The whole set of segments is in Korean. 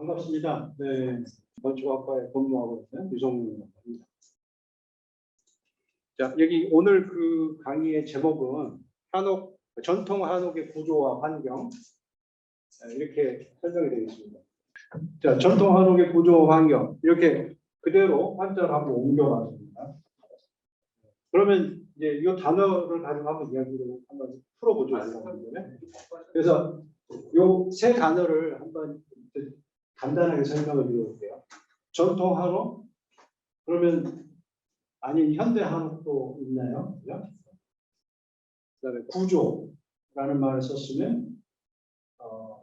반갑습니다. 네, 건축학과에 근무하고 있는 유성민이라고 합니다. 자, 여기 오늘 그 강의의 제목은 한옥, 전통 한옥의 구조와 환경, 이렇게 설명이 되어 있습니다. 자, 전통 한옥의 구조와 환경, 이렇게 그대로 한자를 한번 옮겨봤습니다. 그러면 이제 이 단어를 가지고 한번 이야기를 한번 풀어보죠. 그래서 이 세 단어를 한번 간단하게 설명을 드려볼게요. 전통 한옥, 그러면 아니 현대 한옥도 있나요? 그죠? 그다음에 구조라는 말을 썼으면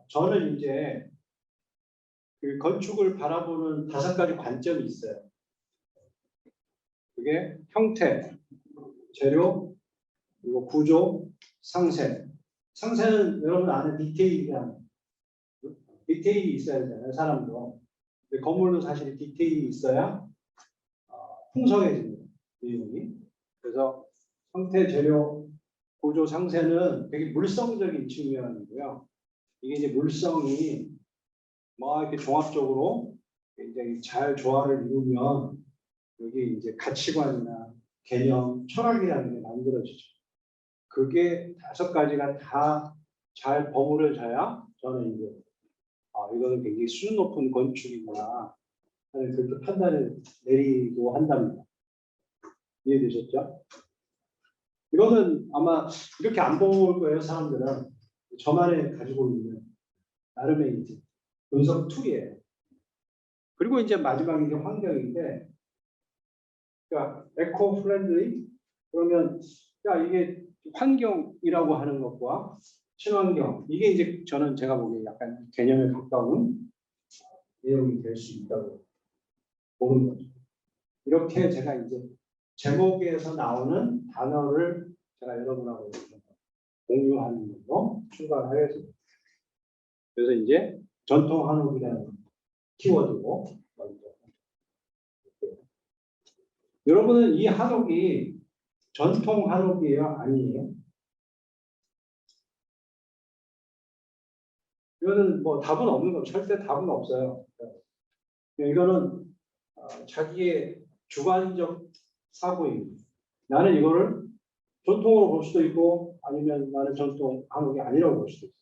저는 이제 그 건축을 바라보는 5가지 관점이 있어요. 그게 형태, 재료, 그리고 구조, 상세. 상세는 여러분 안에 디테일이 있어야 되잖아요. 사람도. 근데 건물도 사실 디테일이 있어야 풍성해집니다. 내용이. 그래서 형태, 재료, 구조, 상세는 되게 물성적인 측면이고요. 이게 이제 물성이 뭐 이렇게 종합적으로 굉장히 잘 조화를 이루면 여기 이제 가치관이나 개념, 철학이라는 게 만들어지죠. 그게 5가지가 다 잘 버무려져야 저는 이제 이거는 굉장히 수준 높은 건축이구나 하는 그렇게 판단을 내리고 한답니다. 이해되셨죠? 이거는 아마 이렇게 안 볼 거예요. 사람들은 저만의 가지고 있는 나름의 이제 분석 툴이에요. 그리고 이제 마지막에 이제 환경인데, 그러니까 에코 프렌들리, 그러면 이게 환경이라고 하는 것과 친환경, 이게 이제 저는 제가 보기에 약간 개념에 가까운 내용이 될 수 있다고 보는 거죠. 이렇게 제가 이제 제목에서 나오는 단어를 제가 여러분하고 공유하는 걸로 출발하겠습니다. 그래서 이제 전통 한옥이라는 키워드고 먼저. 여러분은 이 한옥이 전통 한옥이에요? 아니에요? 이거는 뭐 답은 없는 거, 절대 답은 없어요. 이거는 자기의 주관적 사고입니다. 나는 이거를 전통으로 볼 수도 있고, 아니면 나는 전통 한옥이 아니라고 볼 수도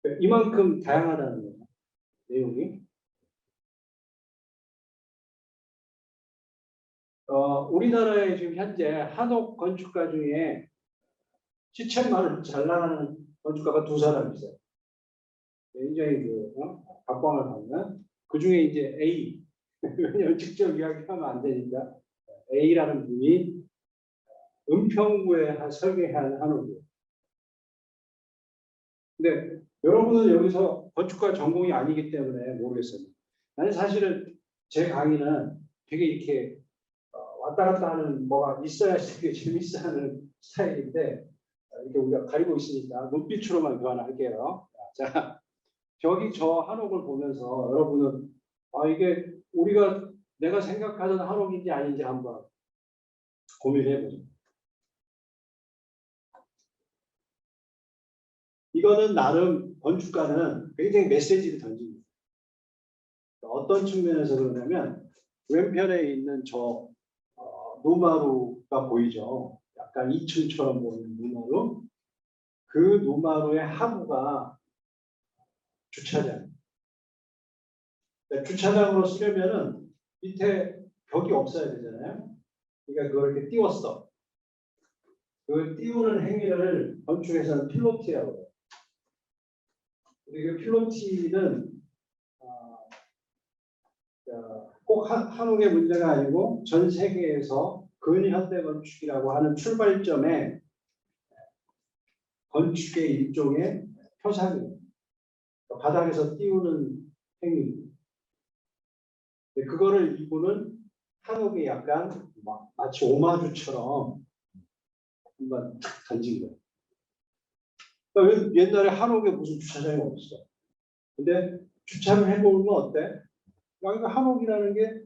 있어요. 이만큼 다양하다는 거죠, 내용이. 우리나라에 지금 현재 한옥 건축가 중에 시천만을 잘 나가는 건축가가 2사람 있어요. 굉장히 각광을 받는, 그 중에 이제 A, 왜냐면 직접 이야기하면 안 되니까, A라는 분이 은평구에 설계한 한옥이에요. 근데 여러분은 여기서 건축가 전공이 아니기 때문에 모르겠어요. 나는 사실은 제 강의는 되게 이렇게 왔다 갔다 하는 뭐가 있어야 되게 재밌어하는 스타일인데, 이렇게 우리가 가리고 있으니까 눈빛으로만 교환할게요. 자, 저기 저 한옥을 보면서 여러분은 이게 내가 생각하던 한옥인지 아닌지 한번 고민해 보죠. 이거는 나름 건축가는 굉장히 메시지를 던집니다. 어떤 측면에서 그러냐면, 왼편에 있는 저 노마루가 보이죠. 약간 2층처럼 보이는 노마루. 그 노마루의 하부가 주차장. 주차장으로 쓰려면은 밑에 벽이 없어야 되잖아요. 그러니까 그걸 이렇게 띄웠어. 그 띄우는 행위를 건축에서는 필로티라고 해요. 근데 그 필로티는 꼭 한옥의 문제가 아니고 전 세계에서 근현대 건축이라고 하는 출발점에 건축의 일종의 표상이에요. 바닥에서 띄우는 행위. 그거를 이분은 한옥에 약간 마치 오마주처럼 한번 던진 거예요. 그러니까 옛날에 한옥에 무슨 주차장이 없어. 근데 주차를 해보면 어때? 여기가 한옥이라는 게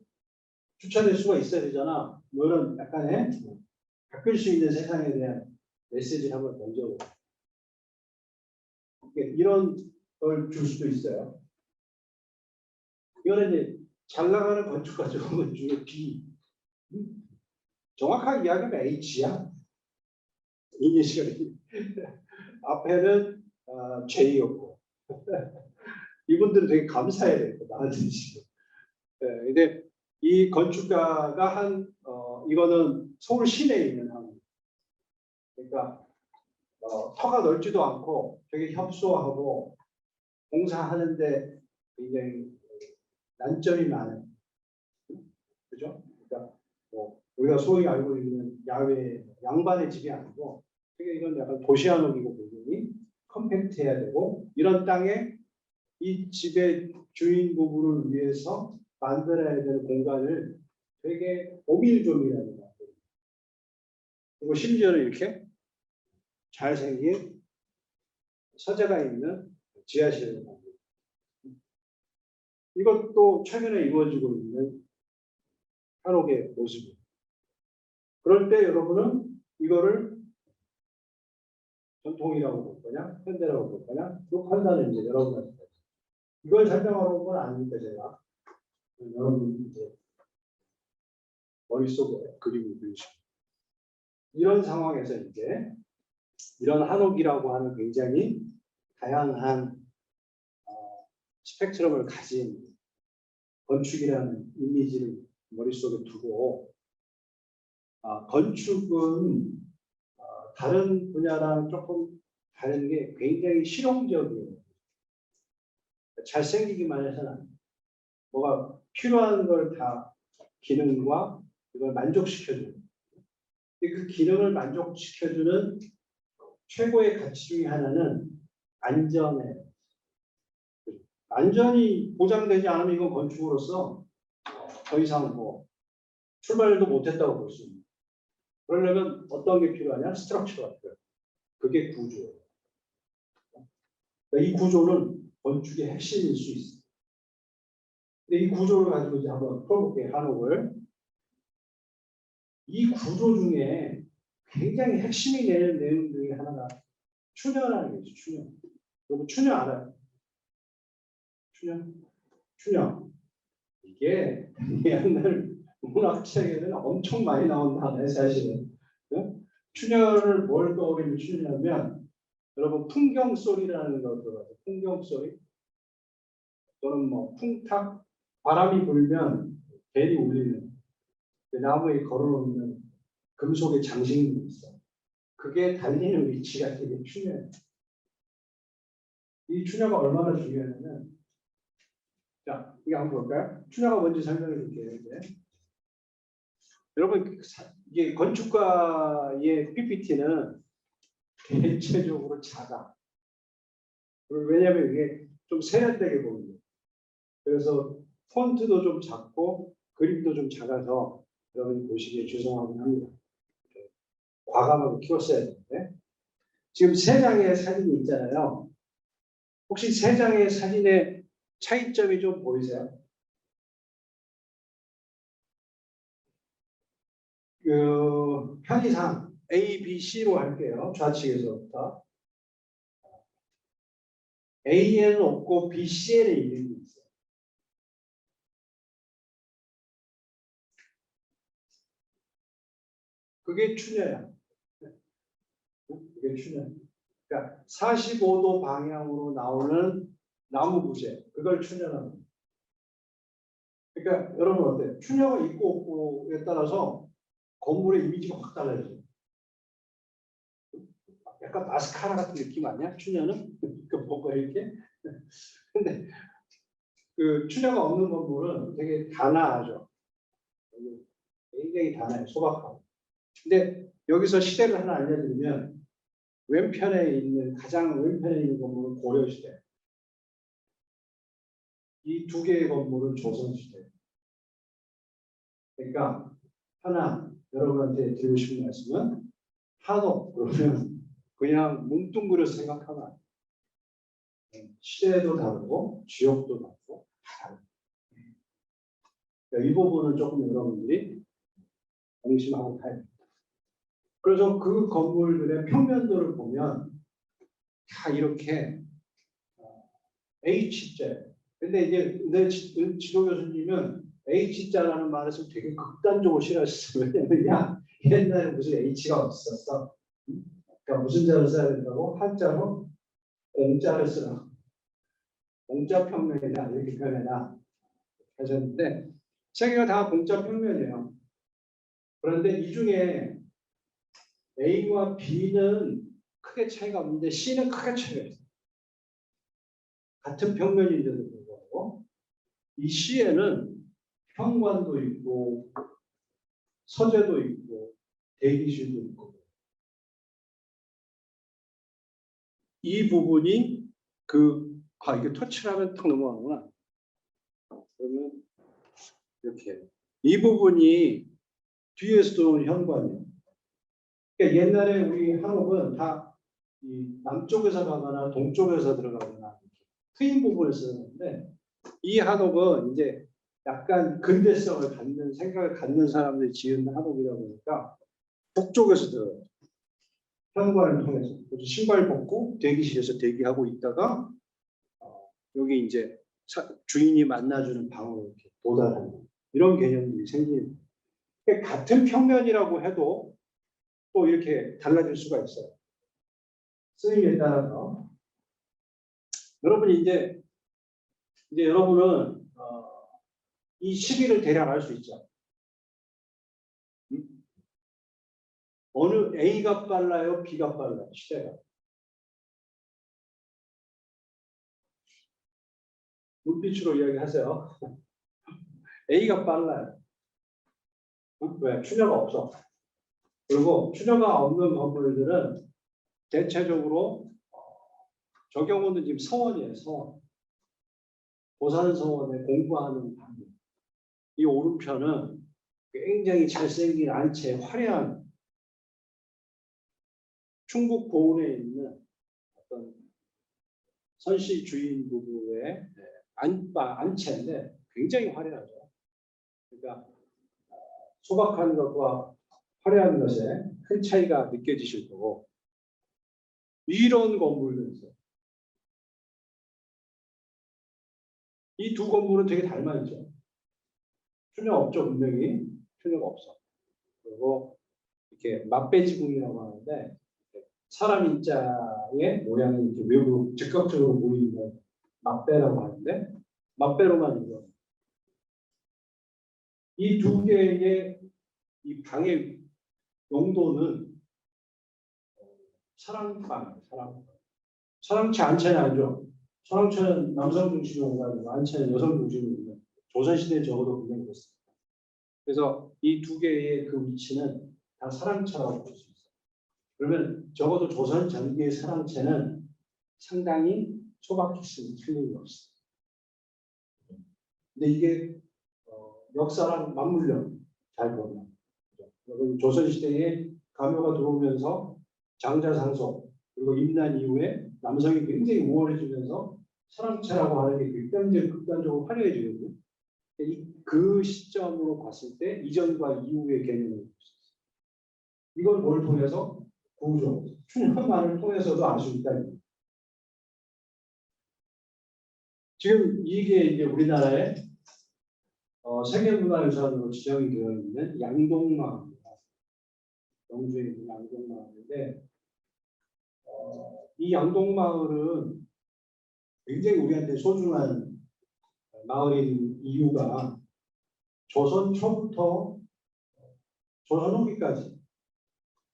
주차될 수가 있어야 되잖아. 뭐 이런 약간의 바뀔 수 있는 세상에 대한 메시지를 한번 던져보고. 이런 걸 줄 수도 있어요. 이거는 이제 잘 나가는 건축가 중에 B. 정확하게 이야기하면 H야. 이니셜이. 앞에는 J였고. 이분들은 되게 감사해야 되겠다. 나한테 지금. 네, 근데 이 건축가가 이거는 서울 시내에 있는 한. 그러니까 터가 넓지도 않고 되게 협소하고 공사하는데 굉장히 난점이 많은. 그죠? 그러니까 뭐 우리가 소위 알고 있는 야외 양반의 집이 아니고 되게 이건 약간 도시화목이고 굉장히 컴팩트해야 되고 이런 땅에 이 집의 주인 부부를 위해서 만들어야 되는 공간을 되게 오밀조밀하게 만들고 그리고 심지어는 이렇게 잘생긴 서재가 있는 지하실을 만들고 이것도 최근에 이루어지고 있는 한옥의 모습이에요. 그럴 때 여러분은 이거를 전통이라고 볼 거냐, 현대라고 볼 거냐, 그 판단은 이제 여러분한테. 이걸 설명하러 온 건 아닙니다, 제가. 여러분 이제 머릿속에 그림을 그리시고. 이런 상황에서 이제 이런 한옥이라고 하는 굉장히 다양한 스펙트럼을 가진 건축이라는 이미지를 머릿속에 두고 건축은 다른 분야랑 조금 다른 게 굉장히 실용적이에요. 잘생기기만 해서는 뭐가 필요한 걸 다 기능과 이걸 만족시켜주는 그 기능을 만족시켜주는 최고의 가치 중에 하나는 안전에 안전이 보장되지 않으면 이건 건축으로서 더 이상 뭐 출발도 못했다고 볼 수 있습니다. 그러려면 어떤 게 필요하냐? 스트럭처가 필요해요. 그게 구조예요. 그러니까 이 구조는 건축의 핵심일 수 있어요. 근데 이 구조를 가지고 이제 한번 풀어볼게요. 한옥을. 이 구조 중에 굉장히 핵심이 되는 내용 중에 하나가 춘향이라는 게 있어요. 춘향. 여러분 춘향 알아요? 춘향. 이게 옛날 문학책에는 엄청 많이 나온 단어예요, 사실은. 춘향을 뭘 떠올리면 춘향이냐면 여러분 풍경 소리라는 거 들어가죠. 풍경 소리. 또는 뭐 풍탁 바람이 불면 벨이 울리는 그 나무에 걸어놓는 금속의 장식물이 있어. 그게 달리는 위치가 되게 중요해요. 이 춘향가 얼마나 중요하냐면 자, 이거 한번 볼까요? 춘향가 뭔지 설명해 줄게요. 이제. 여러분 이게 건축가의 PPT는 대체적으로 작아. 왜냐하면 이게 좀 세련되게 보이죠. 그래서 폰트도 좀 작고 그림도 좀 작아서 여러분이 보시기에 죄송하긴 합니다. 과감하게 키웠어야 되는데 지금 세 장의 사진이 있잖아요. 혹시 세 장의 사진의 차이점이 좀 보이세요? 그 편의상 A, B, C로 할게요. 좌측에서부터. A에는 없고 B, C에 있는 게 있어요. 그게 춘향이야. 그게 춘향. 그러니까 45도 방향으로 나오는 나무 부재, 그걸 춘향합니다. 그러니까 여러분 어때요? 춘향을 있고 없고에 따라서 건물의 이미지가 확 달라져요. 약간 마스카라 같은 느낌 아니야? 춘향은? 그 뭔가 이렇게? 근데 그 춘향가 없는 건물은 되게 단아하죠. 굉장히 단아해요. 소박하고. 근데 여기서 시대를 하나 알려드리면 가장 왼편에 있는 건물은 고려시대. 이 두 개의 건물은 조선시대. 그러니까 하나 여러분한테 드리고 싶은 말씀은 한옥 그러면 그냥 뭉뚱그려서 생각하면 안 돼요. 시대도 다르고 지역도 다르고 다 다르고. 그러니까 이 부분은 조금 여러분들이 명심하고 가야 됩니다. 그래서 그 건물들의 평면도를 보면 다 이렇게 H자 근데 이제 내 지도 교수님은 H자라는 말을 좀 되게 극단적으로 싫어하셨어요. 왜냐면 야, 옛날에 무슨 H가 없었어. 그러니까 무슨 자를 써야 된다고? 한자로 공자를 쓰라. 공자 평면이다 이렇게 표현해라 하셨는데 세 개가 다 공자 평면이에요. 그런데 이 중에 A와 B는 크게 차이가 없는데 C는 크게 차이가 있어요. 같은 평면인데도 불구하고 이 C에는 현관도 있고 서재도 있고 대기실도 있고 이 부분이 이게 터치를 하면 탁 넘어가구나. 그러면 이렇게 이 부분이 뒤에서 들어오는 현관이에요. 그러니까 옛날에 우리 한옥은 다 이 남쪽에서 가거나 동쪽에서 들어가거나 트인 부분을 쓰는데 이 한옥은 이제 약간 근대성을 갖는 생각을 갖는 사람들이 지은 한옥이다 보니까 북쪽에서 들어가요. 현관을 통해서 신발 벗고 대기실에서 대기하고 있다가 여기 이제 주인이 만나주는 방으로 이렇게 도달하는 이런 개념들이 생기는. 같은 평면이라고 해도 또 이렇게 달라질 수가 있어요. 쓰임에 따라서. 여러분이 이제 여러분은 이 시기를 대략 알 수 있죠. 어느 A가 빨라요, B가 빨라요, 시대가. 눈빛으로 이야기하세요. A가 빨라요. 왜? 추녀가 없어. 그리고 추녀가 없는 건물들은 대체적으로 저 경우는 지금 서원이에요. 서원. 보산서원에 공부하는 방법. 이 오른편은 굉장히 잘생긴 안채 화려한 충북 고운에 있는 어떤 선씨 주인 부부의 안채인데 굉장히 화려하죠. 그러니까 소박한 것과 화려한 것에 큰 차이가 느껴지실 거고 이런 건물도 있어요. 이 두 건물은 되게 닮아 있죠. 추녀 없죠, 분명히. 추녀가 없어. 그리고 이렇게 맛배지궁이라고 하는데 사람 인자의 모양이 이렇게 외부 즉각적으로 보이는 맛배라고 하는데 맛배로만 이거. 이 두 개의 이 방의 용도는 사랑방, 사랑방. 사랑채 안채는 아니죠. 사랑채는 남성 중심으로 가고 안채는 여성 중심으로. 조선시대에 적어도 굉장히 그렇습니다. 그래서 이 두 개의 그 위치는 다 사랑채라고 볼 수 있어요. 그러면 적어도 조선 전기의 사랑채는 상당히 소박했으니 틀림이 없어요. 근데 이게 역사랑 맞물려 잘 보면 조선시대에 가묘가 들어오면서 장자상속 그리고 임난 이후에 남성이 굉장히 우월해지면서 사랑채라고 하는 게 극단적으로 화려해지거든요. 그 시점으로 봤을 때 이전과 이후의 개념을 볼 수 있어요. 이걸 뭘 통해서? 구조, 춘현만을 통해서도 알 수 있다. 지금 이게 이제 우리나라의 세계문화유산으로 지정이 되어 있는 양동마을입니다. 영주에 있는 양동마을인데 이 양동마을은 굉장히 우리한테 소중한 마을인 이유가 조선 초부터 조선 후기까지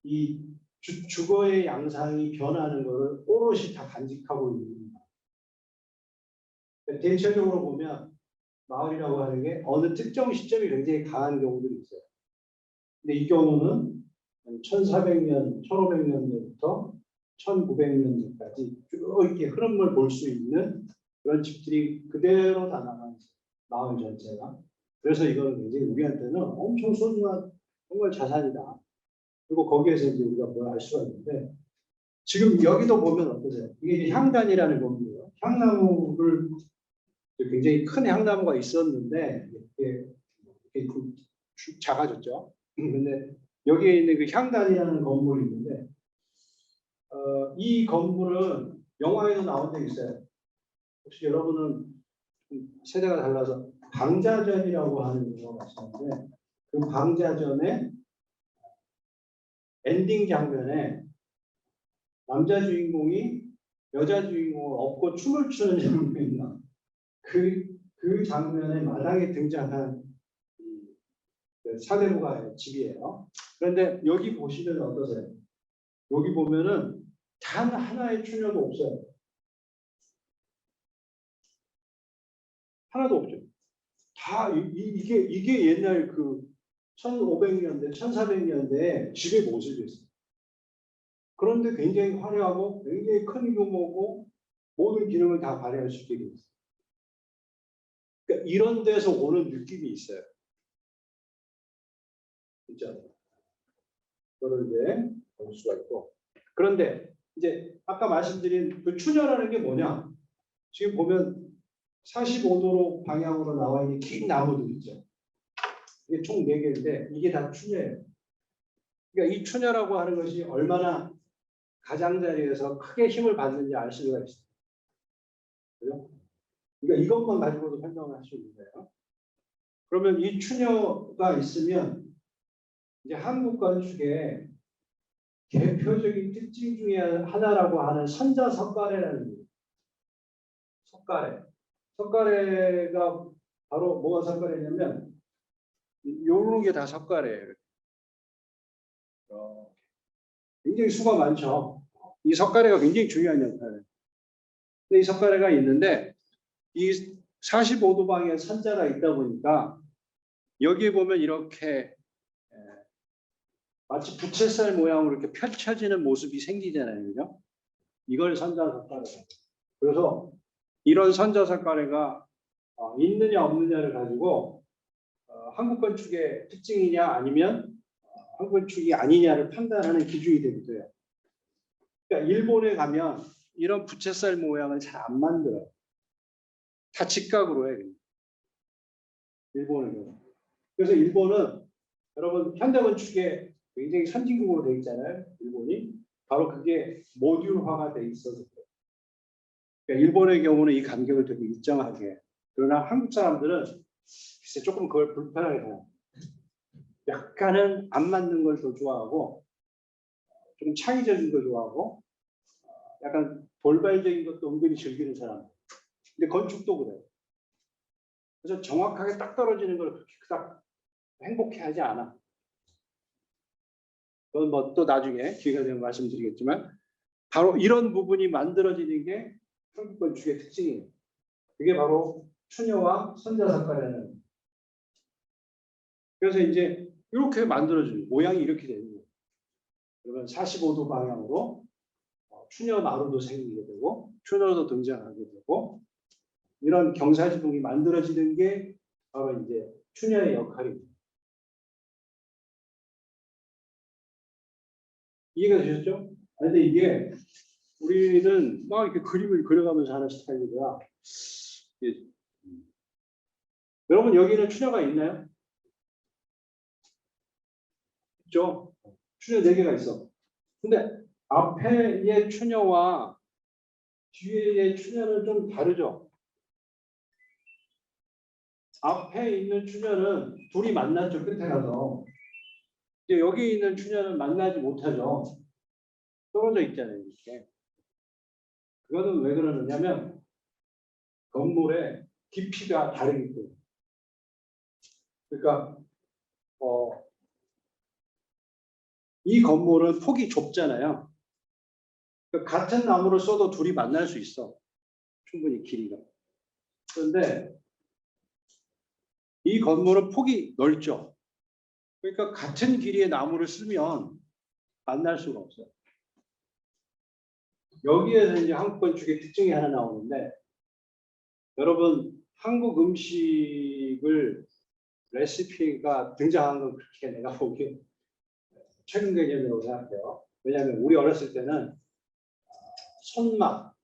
이 주거의 양상이 변하는 것을 오롯이 다 간직하고 있는 거예요. 대체적으로 보면 마을이라고 하는 게 어느 특정 시점이 굉장히 강한 경우들이 있어요. 근데 이 경우는 1400년, 1500년대부터 1900년대까지 쭉 이렇게 흐름을 볼 수 있는 그런 집들이 그대로 다 남아있어요. 마을 전체가. 그래서 이거는 굉장히 우리한테는 엄청 소중한 정말 자산이다. 그리고 거기에서 이제 우리가 뭘 알 수가 있는데 지금 여기도 보면 어떠세요? 이게 이제 향단이라는 건물이에요. 향나무를 굉장히 큰 향나무가 있었는데 이렇게 작아졌죠. 근데 여기에 있는 그 향단이라는 건물이 있는데 이 건물은 영화에도 나온 적 있어요. 혹시 여러분은 세대가 달라서 방자전이라고 하는 영화가 있었는데 그 방자전의 엔딩 장면에 남자 주인공이 여자 주인공을 업고 춤을 추는 장면이 나. 그 장면에 마당에 등장한 사대부가 집이에요. 그런데 여기 보시면 어떠세요? 여기 보면은 단 하나의 추녀도 없어요. 하나도 없죠. 다 이게 옛날 그 1500년대, 1400년대 집의 모습이었어요. 그런데 굉장히 화려하고 굉장히 큰 규모고 모든 기능을 다 발휘할 수 있게 되어 있어요. 그러니까 이런 데서 오는 느낌이 있어요. 진짜. 그걸 이제 볼 수가 있고. 그런데 이제 아까 말씀드린 그 추녀라는 게 뭐냐? 지금 보면 45도로 방향으로 나와 있는 긴 나무들 있죠. 이게 총 4개인데 이게 다 추녀예요. 그러니까 이 추녀라고 하는 것이 얼마나 가장자리에서 크게 힘을 받는지 알 수가 있어요. 그죠? 그러니까 이것만 가지고도 설명을 할 수 있는 거예요. 그러면 이 추녀가 있으면 이제 한국 건축의 대표적인 특징 중에 하나라고 하는 선자석가래라는 거예요. 석가래. 석가래가 바로 뭐가 석가래냐면 요런 게 다 석가래예요. 굉장히 수가 많죠. 이 석가래가 굉장히 중요한 역할을. 근데 이 석가래가 있는데 이 45도 방향에 선자가 있다 보니까 여기 보면 이렇게 마치 부채살 모양으로 이렇게 펼쳐지는 모습이 생기잖아요. 그죠? 이걸 선자석가래. 그래서 이런 선자석가래가 있느냐 없느냐를 가지고 한국 건축의 특징이냐 아니면 한국 건축이 아니냐를 판단하는 기준이 되기도 해요. 그러니까 일본에 가면 이런 부채살 모양을 잘 안 만들어요. 다 직각으로 해요. 일본은. 그래서 일본은 여러분 현대건축에 굉장히 선진국으로 되어 있잖아요. 일본이. 바로 그게 모듈화가 되어 있어서 그래요. 그러니까 일본의 경우는 이 간격을 되게 일정하게. 그러나 한국 사람들은 글쎄 조금 그걸 불편하게 해요. 약간은 안 맞는 걸 더 좋아하고 좀 창의적인 걸 좋아하고 약간 돌발적인 것도 은근히 즐기는 사람. 근데 건축도 그래요. 그래서 정확하게 딱 떨어지는 걸 그렇게 딱 행복해하지 않아. 그건 뭐 또 나중에 기회가 되면 말씀드리겠지만 바로 이런 부분이 만들어지는 게 한국 건축의 특징이에요. 그게 바로 추녀와 선자석가라는. 그래서 이제 이렇게 만들어지는 모양이 이렇게 되는 거예요. 그러면 45도 방향으로 추녀 마루도 생기게 되고 추녀도 등장하게 되고 이런 경사지붕이 만들어지는 게 바로 이제 추녀의 역할입니다. 이해가 되셨죠? 근데 이게 우리는 막 이렇게 그림을 그려가면서 하는 스타일이라 여러분 여기는 추녀가 있나요? 있죠? 추녀 4개가 있어. 근데 앞에의 추녀와 뒤에의 추녀는 좀 다르죠? 앞에 있는 추녀는 둘이 만났죠, 끝에 가서. 이제 여기 있는 추녀는 만나지 못하죠. 떨어져 있잖아요, 이렇게. 그거는 왜 그러느냐면 건물의 깊이가 다르기 때문에. 그러니까 이 건물은 폭이 좁잖아요. 그러니까 같은 나무를 써도 둘이 만날 수 있어. 충분히 길이가. 그런데 이 건물은 폭이 넓죠. 그러니까 같은 길이의 나무를 쓰면 만날 수가 없어요. 여기에서 이제 한국 건축의 특징이 하나 나오는데 여러분 한국 음식을 레시피가 등장한 건 그렇게 내가 보기에 최근 개념이라고 생각해요. 왜냐하면 우리 어렸을 때는 손맛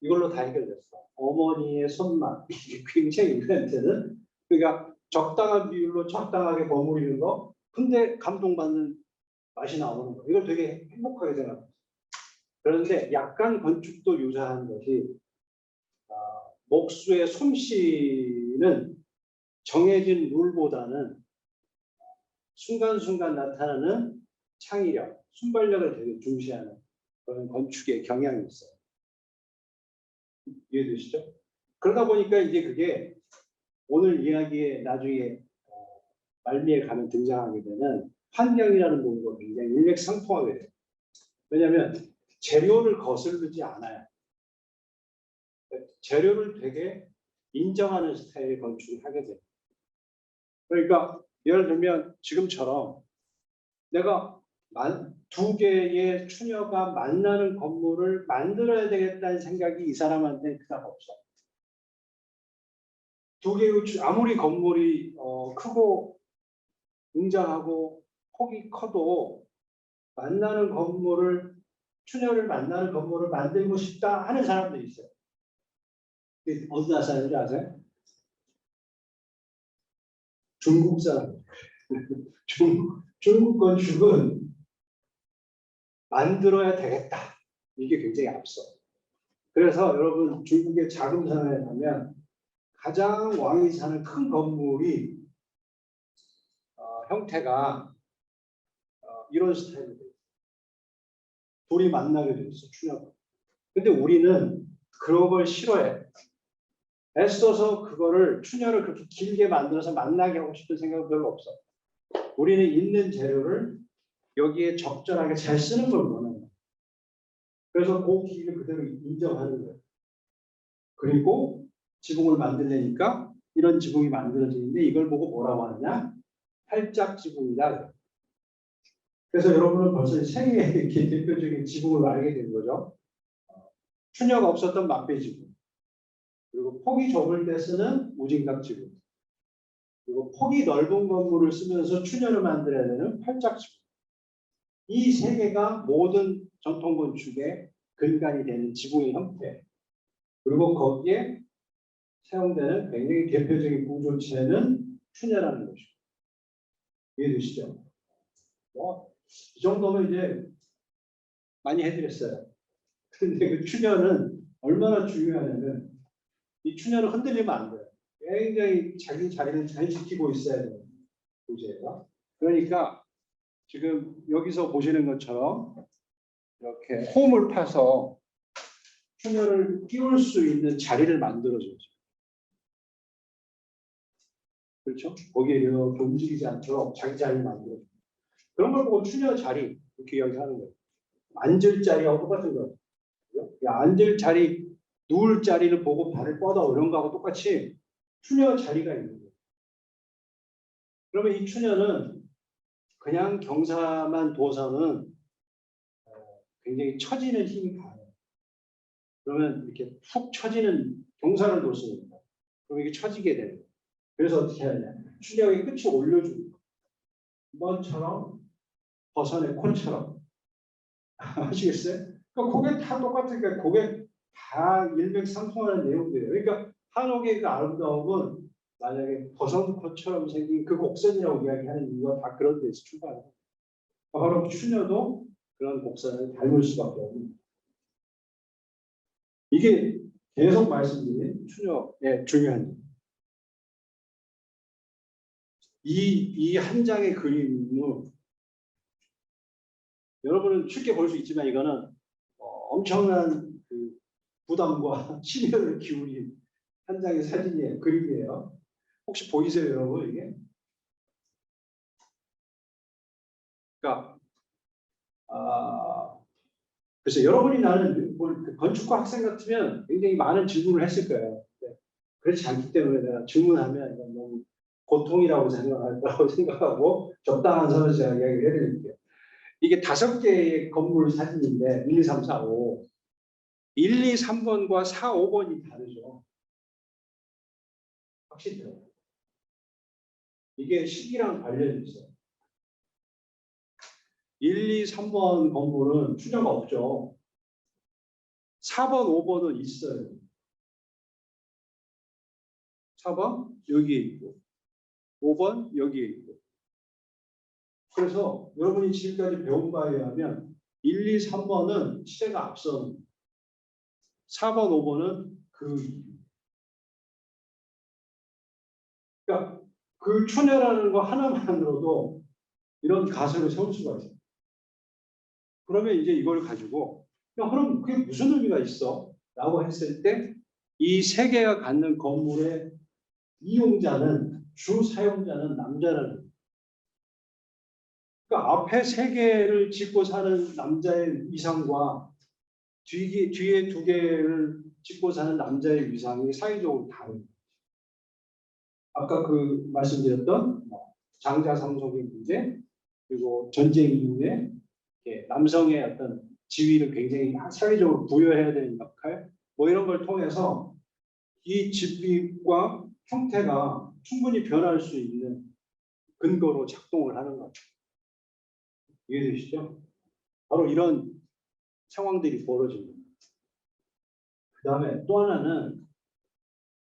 이걸로 다 해결됐어. 어머니의 손맛 이게 굉장히 우리한테는 그러니까 적당한 비율로 적당하게 버무리는 거 근데 감동받는 맛이 나오는 거 이걸 되게 행복하게 생각해요. 그런데 약간 건축도 유사한 것이 목수의 솜씨는 정해진 룰보다는 순간순간 나타나는 창의력, 순발력을 되게 중시하는 그런 건축의 경향이 있어요. 이해되시죠? 그러다 보니까 이제 그게 오늘 이야기에 나중에 말미에 가면 등장하게 되는 환경이라는 부분과 굉장히 일맥상통하게 돼요. 왜냐하면 재료를 거스르지 않아요. 재료를 되게 인정하는 스타일의 건축을 하게 돼요. 그러니까 예를 들면 지금처럼 내가 두 개의 추녀가 만나는 건물을 만들어야 되겠다는 생각이 이 사람한테는 그닥 없어. 두 개의 아무리 건물이 크고 웅장하고 폭이 커도 만나는 건물을 추녀를 만나는 건물을 만들고 싶다 하는 사람들이 있어요. 어디 나사는지 아세요? 중국 사람. 중국 건축은 만들어야 되겠다. 이게 굉장히 앞서. 그래서 여러분 중국의 자금산에 가면 가장 왕이 사는 큰 건물이 형태가 이런 스타일로 돼 있어요. 둘이 만나게 돼 있어, 추녀가. 근데 우리는 그런 걸 싫어해. 애써서 그거를 추녀를 그렇게 길게 만들어서 만나게 하고 싶은 생각은 별로 없어. 우리는 있는 재료를 여기에 적절하게 잘 쓰는 걸 원하는 거예요. 그래서 그 길을 그대로 인정하는 거예요. 그리고 지붕을 만들려니까 이런 지붕이 만들어지는데 이걸 보고 뭐라고 하느냐? 팔짝 지붕이다. 그래서 여러분은 벌써 세 개의 대표적인 지붕을 알게 된 거죠. 추녀가 없었던 막배 지붕. 그리고 폭이 좁을 때 쓰는 우징각 지붕. 그리고 폭이 넓은 건물을 쓰면서 추녀를 만들어야 되는 팔짝 지붕. 이 세 개가 모든 전통 건축의 근간이 되는 지붕의 형태. 그리고 거기에 사용되는 굉장히 대표적인 구조체는 추녀라는 것이고. 이해되시죠? 이 정도면 이제 많이 해드렸어요. 근데 그 추녀는 얼마나 중요하냐면 이 추녀는 흔들리면 안 돼요. 굉장히 자기 자리를 잘 지키고 있어야 되는 구조예요. 그러니까 지금 여기서 보시는 것처럼 이렇게 홈을 파서 추녀를 끼울 수 있는 자리를 만들어줘요. 그렇죠? 거기에 이렇게 움직이지 않도록 자기 자리를 만들어줘요. 그런 걸 보고 추녀 자리 이렇게 이야기하는 거예요. 앉을 자리하고 똑같은 거예요. 앉을 자리, 누울 자리를 보고 발을 뻗어 이런 거하고 똑같이 추녀 자리가 있는 거예요. 그러면 이 추녀는 그냥 경사만 둬서는 굉장히 처지는 힘이 강해요. 그러면 이렇게 푹 처지는 경사를 뒀습니다. 그럼 이게 처지게 되는 거예요. 그래서 어떻게 하냐? 추녀의 끝이 올려주는 거예요. 이번처럼 버선의 콘처럼. 아시겠어요? 그러니까 그게 다 똑같으니까 그게 다 일맥상통하는 내용들이에요. 그러니까 한옥의 그 아름다움은 만약에 버선꽃처럼 생긴 그 곡선이라고 이야기하는 이유가 다 그런 데서 출발해요. 바로 추녀도 그런 곡선을 닮을 수밖에 없는. 이게 계속 말씀드린 추녀의 중요한 이 한 장의 그림은 여러분은 쉽게 볼 수 있지만 이거는 엄청난 그 부담과 심혈을 기울인 한 장의 사진이에요. 그림이에요. 혹시 보이세요, 여러분? 이게? 그러니까 그래서 여러분이 나는 건축과 학생 같으면 굉장히 많은 질문을 했을 거예요. 그렇지 않기 때문에 내가 질문하면 이건 너무 고통이라고 생각할 거라고 생각하고 적당한 선에서 제가 이야기를 해드릴게요. 이게 5개의 건물 사진인데 1, 2, 3, 4, 5 1, 2, 3번과 4, 5번이 다르죠. 확실히 들어요. 이게 시기랑 관련이 있어요. 1, 2, 3번 건물은 추녀가 없죠. 4번, 5번은 있어요. 4번 여기에 있고 5번 여기에 있고. 그래서 여러분이 지금까지 배운 바에 의하면 1, 2, 3번은 시대가 앞선 4번, 5번은 그 이후. 그러니까 그 추녀라는 거 하나만으로도 이런 가설을 세울 수가 있어요. 그러면 이제 이걸 가지고 야, 그럼 그게 무슨 의미가 있어? 라고 했을 때 이 세 개가 갖는 건물의 이용자는 주 사용자는 남자라는 거예요. 그러니까 앞에 세 개를 짓고 사는 남자의 위상과 뒤에 두 개를 짓고 사는 남자의 위상이 사회적으로 다른 거예요. 아까 그 말씀드렸던 장자 상속의 문제 그리고 전쟁 이후에 남성의 어떤 지위를 굉장히 사회적으로 부여해야 되는 역할 뭐 이런 걸 통해서 이 집비과 형태가 충분히 변할 수 있는 근거로 작동을 하는 거죠. 이해되시죠? 바로 이런 상황들이 벌어집니다. 그 다음에 또 하나는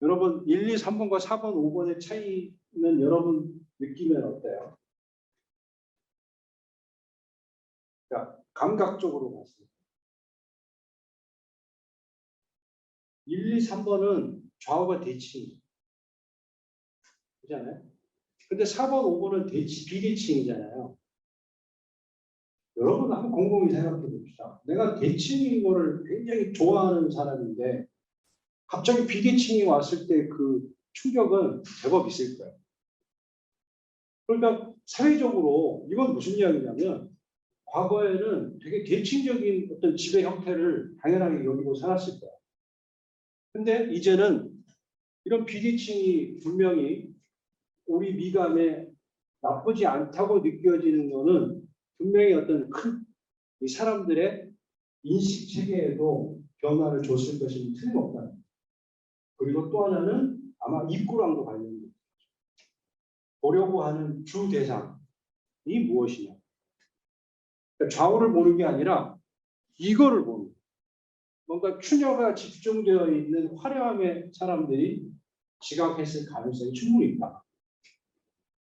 여러분 1, 2, 3번과 4번, 5번의 차이는 여러분 느끼면 어때요? 그러니까 감각적으로 봤을 때 1, 2, 3번은 좌우가 대칭이죠. 그렇잖아요? 근데 4번, 5번은 비대칭이잖아요. 여러분 한번 곰곰이 생각해 봅시다. 내가 대칭인 거를 굉장히 좋아하는 사람인데 갑자기 비대칭이 왔을 때 그 충격은 제법 있을 거예요. 그러니까 사회적으로 이건 무슨 이야기냐면 과거에는 되게 대칭적인 어떤 지배 형태를 당연하게 여기고 살았을 거예요. 근데 이제는 이런 비대칭이 분명히 우리 미감에 나쁘지 않다고 느껴지는 거는 분명히 어떤 큰 이 사람들의 인식 체계에도 변화를 줬을 것이 틀림없다는 거예요. 그리고 또 하나는 아마 입구랑도 관련돼요. 보려고 하는 주 대상이 무엇이냐. 그러니까 좌우를 보는 게 아니라 이거를 보는 거예요. 뭔가 추녀가 집중되어 있는 화려함의 사람들이 지각했을 가능성이 충분히 있다.